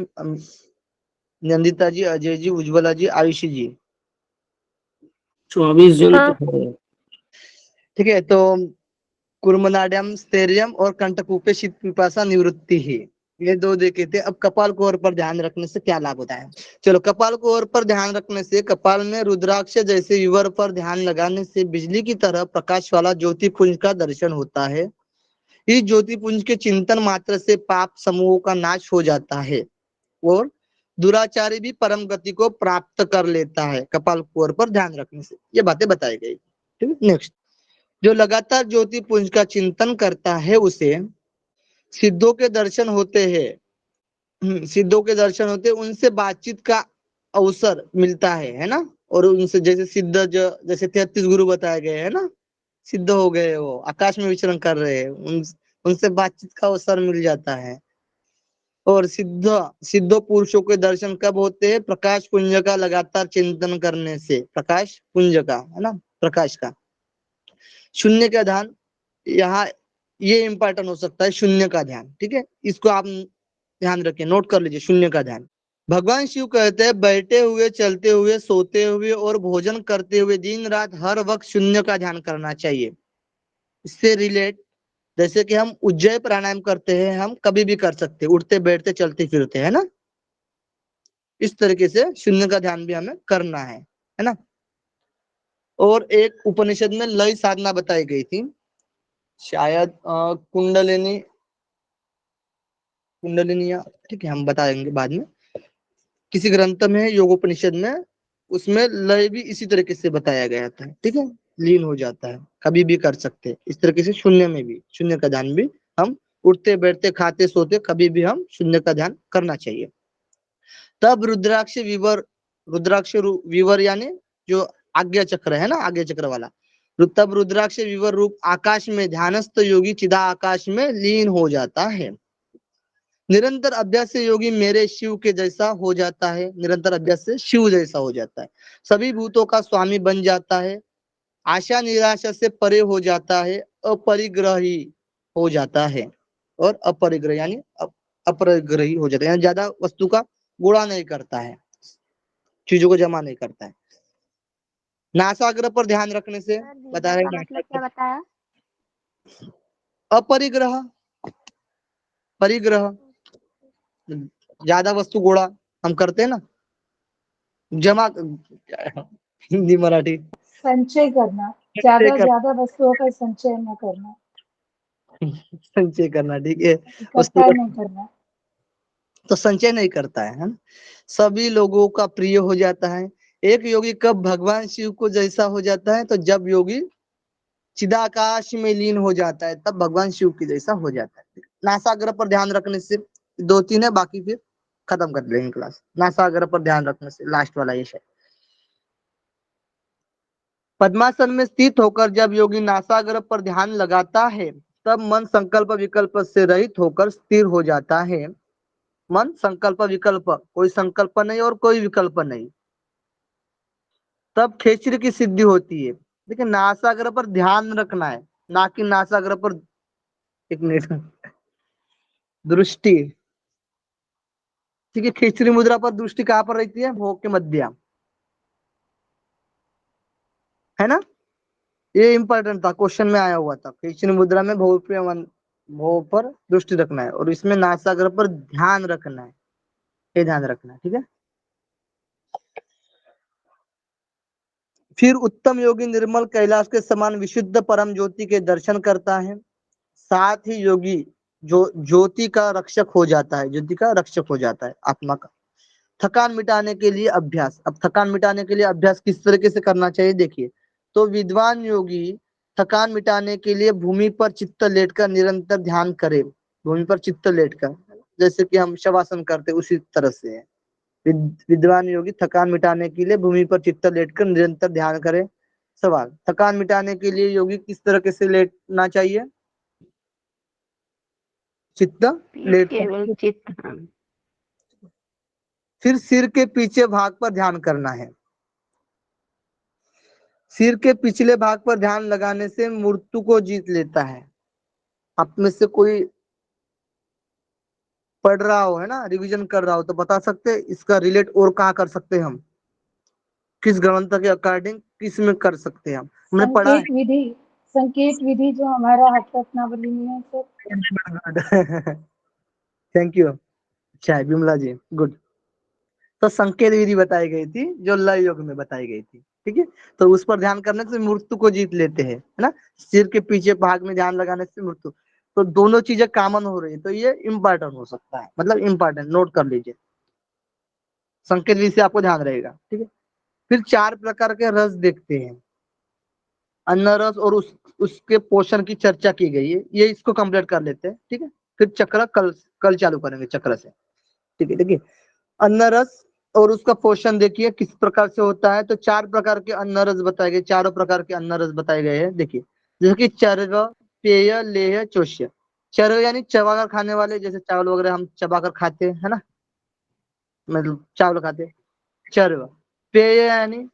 नंदिता जी, अजय जी, उज्ज्वला जी, आयुषी जी। 24 जन हाँ। तो ठीक है, तो कुर्मनाड्यम स्थैर्यम और कंटकूपे शीत पिपासा निवृत्ति ही, ये दो देखे थे। अब कपाल कोर पर ध्यान रखने से क्या लाभ होता है? चलो, कपाल कोर पर ध्यान रखने से कपाल में रुद्राक्ष जैसे विवर पर ध्यान लगाने से बिजली की तरह प्रकाश वाला ज्योति पुंज का दर्शन होता है। इस ज्योति पुंज के चिंतन मात्र से पाप समूहों का नाश हो जाता है और दुराचारी भी परम गति को प्राप्त कर लेता है कपाल कोर पर ध्यान रखने से। ये बातें बताई गई, ठीक है। नेक्स्ट, जो लगातार ज्योति पुंज का चिंतन करता है उसे सिद्धों के दर्शन होते हैं, सिद्धों के दर्शन होते हैं, उनसे बातचीत का अवसर मिलता है ना। और उनसे जैसे सिद्ध जैसे 33 गुरु बताए गए हैं ना, सिद्ध हो गए, वो आकाश में विचरण कर रहे हैं, उनसे बातचीत का अवसर मिल जाता है। और सिद्ध पुरुषों के दर्शन कब होते हैं? प्रकाश पुंज का लगातार चिंतन करने से, प्रकाश पुंज का है ना, प्रकाश का। शून्य का ध्यान, यहाँ ये इंपॉर्टेंट हो सकता है, शून्य का ध्यान, ठीक है, इसको आप ध्यान रखें, नोट कर लीजिए। शून्य का ध्यान, भगवान शिव कहते हैं बैठे हुए, चलते हुए, सोते हुए और भोजन करते हुए दिन रात हर वक्त शून्य का ध्यान करना चाहिए। इससे रिलेट, जैसे कि हम उज्जय प्राणायाम करते हैं, हम कभी भी कर सकते हैं, उठते बैठते चलते फिरते, है ना। इस तरीके से शून्य का ध्यान भी हमें करना है ना। और एक उपनिषद में लय साधना बताई गई थी, शायद कुंडलिनी, ठीक है, हम बताएंगे बाद में। किसी ग्रंथ में, योगोपनिषद में, उसमें लय भी इसी तरीके से बताया गया था, ठीक है, लीन हो जाता है, कभी भी कर सकते हैं। इस तरीके से शून्य में भी, शून्य का ध्यान भी हम उठते बैठते खाते सोते कभी भी हम शून्य का ध्यान करना चाहिए। तब रुद्राक्ष विवर यानी जो आज्ञा चक्र है ना, आज्ञा चक्र वाला, तब रुद्राक्ष विवर रूप आकाश में ध्यानस्थ योगी चिदा आकाश में लीन हो जाता है। निरंतर अभ्यास से योगी मेरे शिव के जैसा हो जाता है, निरंतर अभ्यास से शिव जैसा हो जाता है, सभी भूतों का स्वामी बन जाता है, आशा निराशा से परे हो जाता है, अपरिग्रही हो जाता है। और अपरिग्रह यानी अपरिग्रही हो जाता है, यानी ज्यादा वस्तु का गुणा नहीं करता है, चीजों को जमा नहीं करता है। नासाग्र पर ध्यान रखने से बता रहे का मतलब क्या बताया? अपरिग्रह, परिग्रह, ज्यादा वस्तु गोड़ा हम करते हैं ना, जमा, हिंदी मराठी, संचय करना, ज्यादा वस्तुओं का संचय न करना, संचय करना, ठीक है, वस्तु इकट्ठा नहीं करना। तो संचय नहीं करता है ना, सभी लोगों का प्रिय हो जाता है। एक योगी कब भगवान शिव को जैसा हो जाता है, तो जब योगी चिदाकाश में लीन हो जाता है तब भगवान शिव के जैसा हो जाता है। नासाग्रह पर ध्यान रखने से 2-3 है, बाकी फिर खत्म कर देंगे क्लास। नासाग्रह पर ध्यान रखने से लास्ट वाला ये है। पद्मासन में स्थित होकर जब योगी नासाग्रह पर ध्यान लगाता है तब मन संकल्प विकल्प से रहित होकर स्थिर हो जाता है। मन संकल्प विकल्प, कोई संकल्प नहीं और कोई विकल्प नहीं, तब खेचरी की सिद्धि होती है। लेकिन नासाग्रह पर ध्यान रखना है, ना कि नासाग्रह पर, एक मिनट, दृष्टि। ठीक है, खेचरी मुद्रा पर दृष्टि कहाँ पर रहती है, भोग के मध्य, है ना। ये इंपॉर्टेंट था, क्वेश्चन में आया हुआ था। खेचरी मुद्रा में भोग पर दृष्टि रखना है और इसमें नासाग्रह पर ध्यान रखना है, ये ध्यान रखना है। ठीक है, फिर उत्तम योगी निर्मल कैलाश के समान विशुद्ध परम ज्योति के दर्शन करता है। साथ ही योगी जो ज्योति का रक्षक हो जाता है, ज्योति का रक्षक हो जाता है, आत्मा का। थकान मिटाने के लिए अभ्यास। अब थकान मिटाने के लिए अभ्यास किस तरीके से करना चाहिए, देखिए। तो विद्वान योगी थकान मिटाने के लिए भूमि पर चित्त लेटकर निरंतर ध्यान करे। भूमि पर चित्त लेटकर, जैसे कि हम शवासन करते उसी तरह से है। विद्वान योगी थकान मिटाने के लिए भूमि पर चित्त लेटकर निरंतर ध्यान करे। सवाल, थकान मिटाने के लिए योगी किस तरीके से लेटना चाहिए, चित्त लेट। केवल चित्त। फिर सिर के पीछे भाग पर ध्यान करना है। सिर के पिछले भाग पर ध्यान लगाने से मृत्यु को जीत लेता है। आप में से कोई पढ़ रहा हो, है ना, रिवीजन कर रहा हो, तो बता सकते हैं इसका रिलेट और कहाँ कर सकते हैं हम, किस ग्रंथ के अकॉर्डिंग किस में कर सकते हैं हम, हमने पढ़ा है। संकेत विधि जो हमारा हठरत्नावली में है सर। Thank you. अच्छा है विमला जी, गुड। तो संकेत विधि बताई गई थी जो लय योग में बताई गई थी। ठीक है, तो उस पर ध्यान करने से मृत्यु को जीत लेते हैं, है ना। सिर के पीछे भाग में ध्यान लगाने से मृत्यु, तो दोनों चीजें कॉमन हो रही है, तो ये इम्पोर्टेंट हो सकता है, मतलब इम्पोर्टेंट, नोट कर लीजिए। संकेत विधि से आपको ध्यान रहेगा। ठीक है, फिर 4 प्रकार के रस देखते हैं। अन्न रस और उसके पोषण की चर्चा की गई है, ये इसको कंप्लीट कर लेते हैं। ठीक है, फिर चक्र कल चालू करेंगे चक्र से। ठीक है, देखिए अन्न रस और उसका पोषण देखिए किस प्रकार से होता है। तो 4 प्रकार के अन्न रस बताए गए, चारों प्रकार के अन्न रस बताए गए हैं। देखिए जैसे कि चर्व, पेय, लेह, चोष्य। चर्व यानी चबाकर खाने वाले, जैसे चावल वगैरह हम चबाकर खाते हैं, है ना, मतलब चावल खाते हैं। चर्व। पेय यानी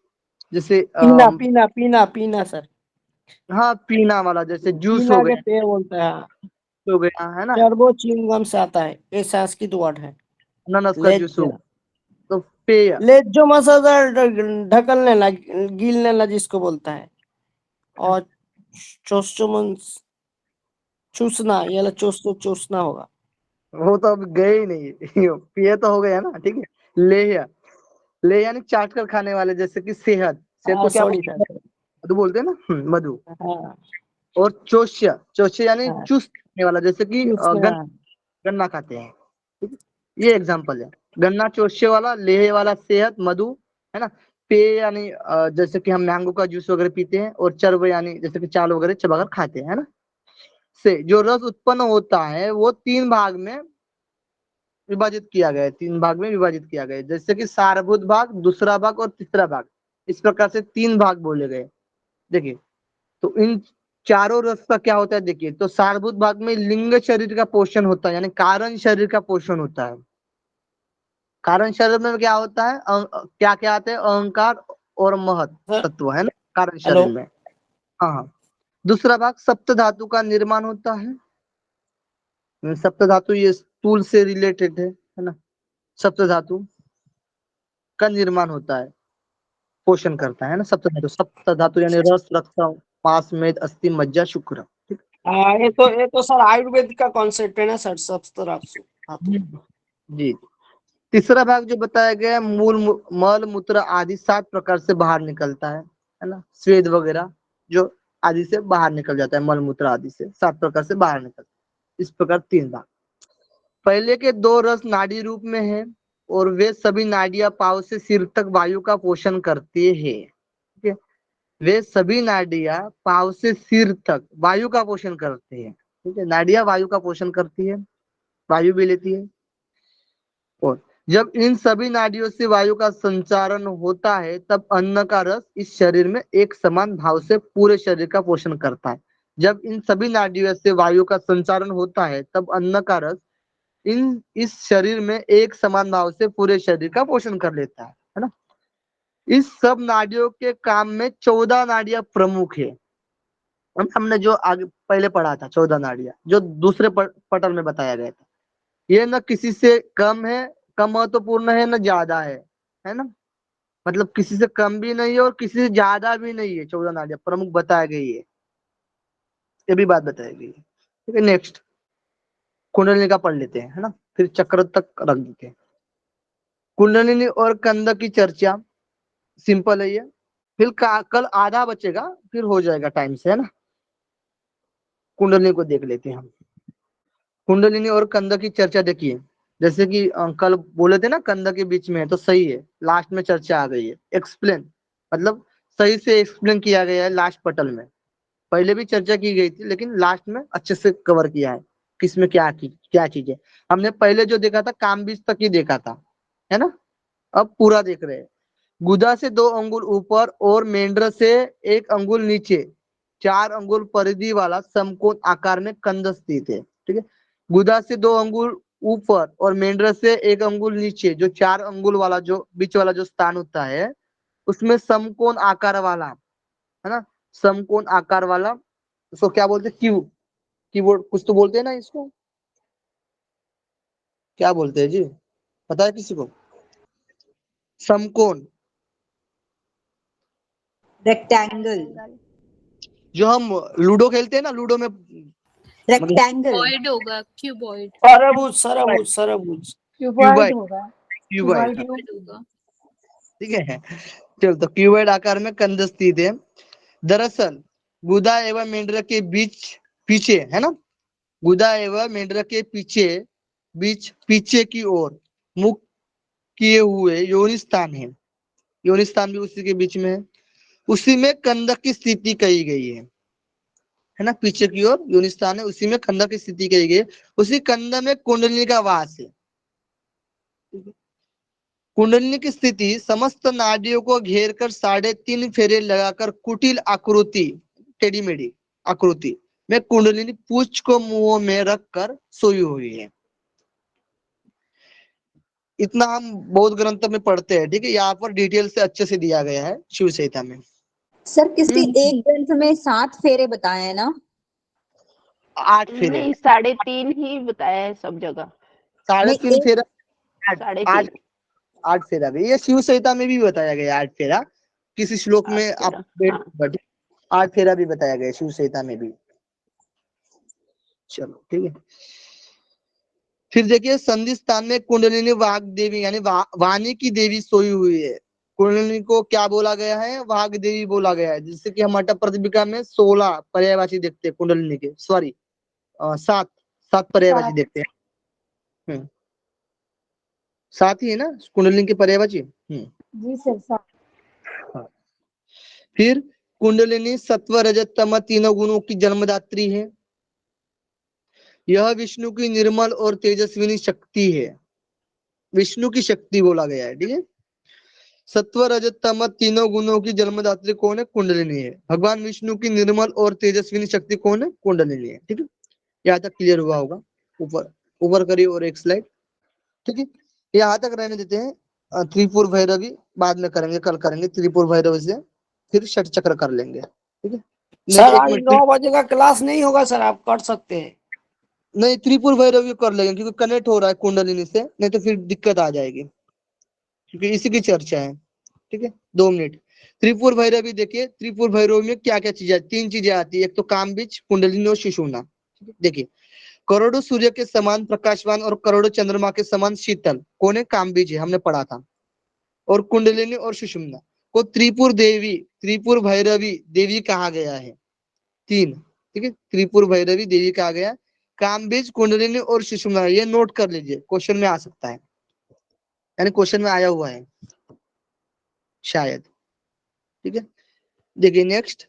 जैसे पीना पीना पीना पीना सर, हाँ, पीना वाला, जैसे जूस हो पीना के गया, पेय बोलते हैं। हो गया, है ना, टर्बो च्युइंगम से आता है, ये संस्कृत वर्ड है। अनानास का जूस हो लेज, गया, तो पेय। लेज जो मसाला ढकल लेना, गिल लेना जिसको बोलता है। और चोस्टोमन चूसना, ये वाला चूसना होगा। वो तो अब गए ही नहीं। पेय तो हो गया ना। ठीक है, लेह, ले यानी चाट कर खाने वाले, जैसे कि सेहत, सेहत को क्या सॉरी बोलते सर। हैं, मधु बोलते हैं ना, मधु। हाँ और चोष्य, चोष्य यानी हाँ, चूस खाने वाला, जैसे कि चूसना। गन्ना खाते हैं। ठीक है? ये एग्जांपल है, गन्ना चोष्य वाला, लेह वाला सेहत, मधु, है ना। पेय यानी जैसे कि हम मैंगो का जूस वगैरह पीते हैं। और चर्व यानी जैसे कि चावल वगैरह चबाकर खाते हैं, है ना। से जो रस उत्पन्न होता है वो 3 भाग में विभाजित किया गया है, 3 भाग में विभाजित किया गया है, जैसे कि सारभूत भाग, दूसरा भाग और तीसरा भाग। इस प्रकार से 3 भाग बोले गए। देखिए, तो इन चारों रस का क्या होता है, देखिए। तो सारभूत भाग में लिंग शरीर का पोषण होता है, यानी कारण शरीर का पोषण होता है। कारण शरीर में क्या होता है, क्या क्या आते हैं, अहंकार और महत तत्व, है ना, कारण हेलो, शरीर में। हाँ हाँ। दूसरा भाग सप्त धातु का निर्माण होता है। सप्त धातु ये स्थूल से रिलेटेड है ना। सप्त धातु का निर्माण होता है, पोषण करता है ना, सप्त धातु। सप्त धातु यानी रस, रक्त, मांस, मेद, अस्थि, मज्जा, शुक्र। ठीक। हाँ, ये तो सर आयुर्वेद का कॉन्सेप्ट है ना सर, सब तरह जी। तीसरा भाग जो बताया गया है, मल मूत्र आदि 7 प्रकार से बाहर निकलता है ना। स्वेद वगैरह जो आदि से बाहर निकल जाता है, मल मूत्र आदि से 7 प्रकार से बाहर निकलता है। इस प्रकार 3 भाग। पहले के 2 रस नाड़ी रूप में है और वे सभी नाड़ियां पाँव से सिर तक वायु का पोषण करती है। ठीक है, वे सभी नाड़ियां पाँव से सिर तक वायु का पोषण करती है। ठीक है, नाड़ियां वायु का पोषण करती है, वायु भी लेती है। और जब इन सभी नाड़ियों से वायु का संचारण होता है तब अन्न का रस इस शरीर में एक समान भाव से पूरे शरीर का पोषण करता है। जब इन सभी नाड़ियों से वायु का संचारण होता है तब अन्न का रस इस शरीर में एक समान भाव से पूरे शरीर का पोषण कर लेता है ना। इस सब नाड़ियों के काम में 14 नाड़ियां प्रमुख है। हमने जो आगे पहले पढ़ा था 14 नाड़ियां जो दूसरे पटल में बताया गया था, ये न किसी से कम महत्वपूर्ण है, न ज्यादा है ना। मतलब किसी से कम भी नहीं है और किसी से ज्यादा भी नहीं है। 14 नाड़ियां प्रमुख बताया गई है, ये भी बात बताई गई है। ठीक है, नेक्स्ट कुंडलिनी का पढ़ लेते हैं, है ना, फिर चक्र तक रख देते हैं। कुंडलिनी और कंद की चर्चा सिंपल है ये। फिर कल आधा बचेगा, फिर हो जाएगा टाइम से, है ना। कुंडलिनी को देख लेते हैं हम। कुंडलिनी और कंद की चर्चा देखिए, जैसे कि कल बोले थे ना कंद के बीच में है, तो सही है, लास्ट में चर्चा आ गई है। एक्सप्लेन मतलब सही से एक्सप्लेन किया गया है लास्ट पटल में। पहले भी चर्चा की गई थी लेकिन लास्ट में अच्छे से कवर किया है किसमें क्या चीज है। हमने पहले जो देखा था काम बीज तक ही देखा था, है ना। अब पूरा देख रहे हैं। गुदा से 2 अंगुल ऊपर और मेंढर से 1 अंगुल नीचे 4 अंगुल परिधि वाला समकोण आकार में कंद स्थित है। ठीक है, गुदा से 2 अंगुल ऊपर और मेंढर से 1 अंगुल नीचे जो 4 अंगुल वाला जो बीच वाला जो स्थान होता है उसमें समकोण आकार वाला, है ना, समकोण आकार वाला, उसको क्या बोलते हैं, कीबोर्ड कुछ तो बोलते हैं ना, इसको क्या बोलते हैं जी, पता है किसी को? समकोण, रेक्टेंगल, जो हम लूडो खेलते हैं ना, लूडो में रेक्टेंगल, क्यूबॉइड होगा, क्यूबॉइड सरभुज सरभुज सरभुज क्यूबॉइड होगा, क्यूबॉइड, क्यूबॉइड होगा। ठीक है। चलो, तो क्यूबॉइड आकार में कंद स्थित है। दरअसल गुदा एवं मेंढर के बीच पीछे, है ना, गुदा एवं मेंढर के पीछे की ओर मुख किए हुए योनि स्थान है। योनि स्थान भी उसी के बीच में है। उसी में कंदक की स्थिति कही गई है ना, पीछे की ओर योनि स्थान है, उसी में कंदक की स्थिति कही गई है। उसी कंद में कुंडलिनी का वास है। कुंडलिनी की स्थिति समस्त नाड़ियों को घेर कर 3.5 फेरे लगाकर कुटिल आकृति, टेढ़ी मेढ़ी आकृति में कुंडलिनी पूंछ को मुंह में रखकर सोई हुई है। इतना हम बौद्ध ग्रंथ में पढ़ते हैं। ठीक है, यहाँ पर डिटेल से अच्छे से दिया गया है शिव संहिता में। सर किसी एक ग्रंथ में 7 फेरे बताए हैं ना? 8 फेरे, नहीं 3.5 ही बताया है सब जगह। 3.5 फेरा, 3.5 8 फेरा भी ये शिव संहिता में भी बताया गया 8 फेरा। किसी श्लोक में 8 आप फेरा, 8 फेरा भी बताया गया शिव संहिता में भी। चलो ठीक है, फिर देखिए संधि स्थान में कुंडलिनी वाग देवी यानी वाणी की देवी सोई हुई है। कुंडलिनी को क्या बोला गया है? वाग देवी बोला गया है। जिससे कि हम अष्ट प्रतिपिका में 16 पर्यायवाची देखते हैं कुंडलिनी के, सॉरी 7 पर्यायवाची देखते हैं। 7 ही है ना कुंडलिनी के पर्यायवाची। जी सर, 7। फिर कुंडलिनी सत्व रजत तम तीनों गुणों की जन्मदात्री है। यह विष्णु की निर्मल और तेजस्विनी शक्ति है। विष्णु की शक्ति बोला गया है। ठीक है, सत्व रजत तम तीनों गुणों की जन्मदात्री कौन है? कुंडलिनी है। भगवान विष्णु की निर्मल और तेजस्विनी शक्ति कौन है? कुंडलिनी है। ठीक है, यहाँ तक क्लियर हुआ होगा। ऊपर करिए और एक स्लाइड। ठीक है, यहाँ तक रहने देते हैं। त्रिपुर भैरवी बाद में करेंगे, कल करेंगे त्रिपुर भैरवी से, फिर षट चक्र कर लेंगे। ठीक है, सर आज 9 बजे का क्लास नहीं होगा सर, आप कर सकते हैं। नहीं, त्रिपुर भैरवी कर लेंगे क्योंकि कनेक्ट हो रहा है कुंडलिनी से, नहीं तो फिर दिक्कत आ जाएगी क्योंकि इसी की चर्चा है। ठीक है, 2 मिनट। त्रिपुर भैरवी देखिए, त्रिपुर भैरवी में क्या क्या चीजें, 3 चीजें आती है। एक तो काम बीज, कुंडलिनी और सुषुम्ना। देखिए, करोड़ों सूर्य के समान प्रकाशवान और करोड़ों चंद्रमा के समान शीतल कौन है? काम बीज है, हमने पढ़ा था। और कुंडलिनी और सुषुम्ना को त्रिपुर देवी, त्रिपुर भैरवी देवी कहा गया है। 3, ठीक है, त्रिपुर भैरवी देवी कहा गया। काम बीज, कुंडलिनी और सुषुम्ना, ये नोट कर लीजिए, क्वेश्चन में आ सकता है, यानी क्वेश्चन में आया हुआ है शायद। ठीक है, देखिए नेक्स्ट,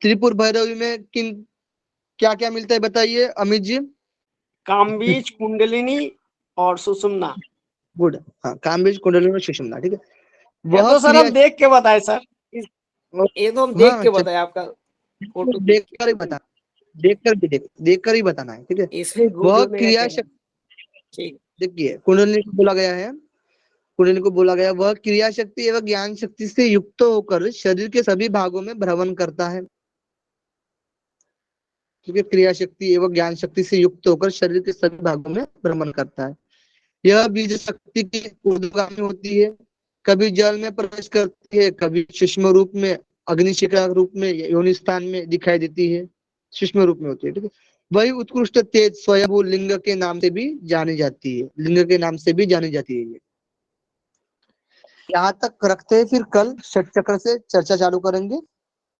त्रिपुर भैरवी में किन क्या क्या मिलता है बताइए अमित जी। कामबीज, कुंडलिनी और सुषुम्ना। गुड, हाँ, काम बीज, कुंडलिनी और सुषुम्ना। ठीक है, ये वह तो सर हम क्रिया, देख के बताए सर, ये तो हम देख हाँ के बताए, आपका फोटो देख देख कर ही बता, देख कर ही बताना है। ठीक है, के। इसमें वह गूगल में क्रिया क्या है? ठीक। देखिए कुंडलिनी को बोला गया है, कुंडलिनी को बोला गया, वह क्रिया शक्ति एवं ज्ञान शक्ति से युक्त होकर शरीर के सभी भागों में भ्रमण करता है। ठीक है, क्रिया शक्ति एवं ज्ञान शक्ति से युक्त होकर शरीर के सभी भागों में भ्रमण करता है। यह बीज शक्ति की ऊर्ध्वगामी होती है, कभी जल में प्रवेश करती है, कभी सूक्ष्म रूप में अग्निशिखा रूप में योनि स्थान में दिखाई देती है, सूक्ष्म रूप में होती है। ठीक है, वही उत्कृष्ट तेज स्वयंभू लिंग के नाम से भी जानी जाती है, लिंग के नाम से भी जानी जाती है ये। यहाँ तक रखते हैं, फिर कल षट चक्र से चर्चा चालू करेंगे।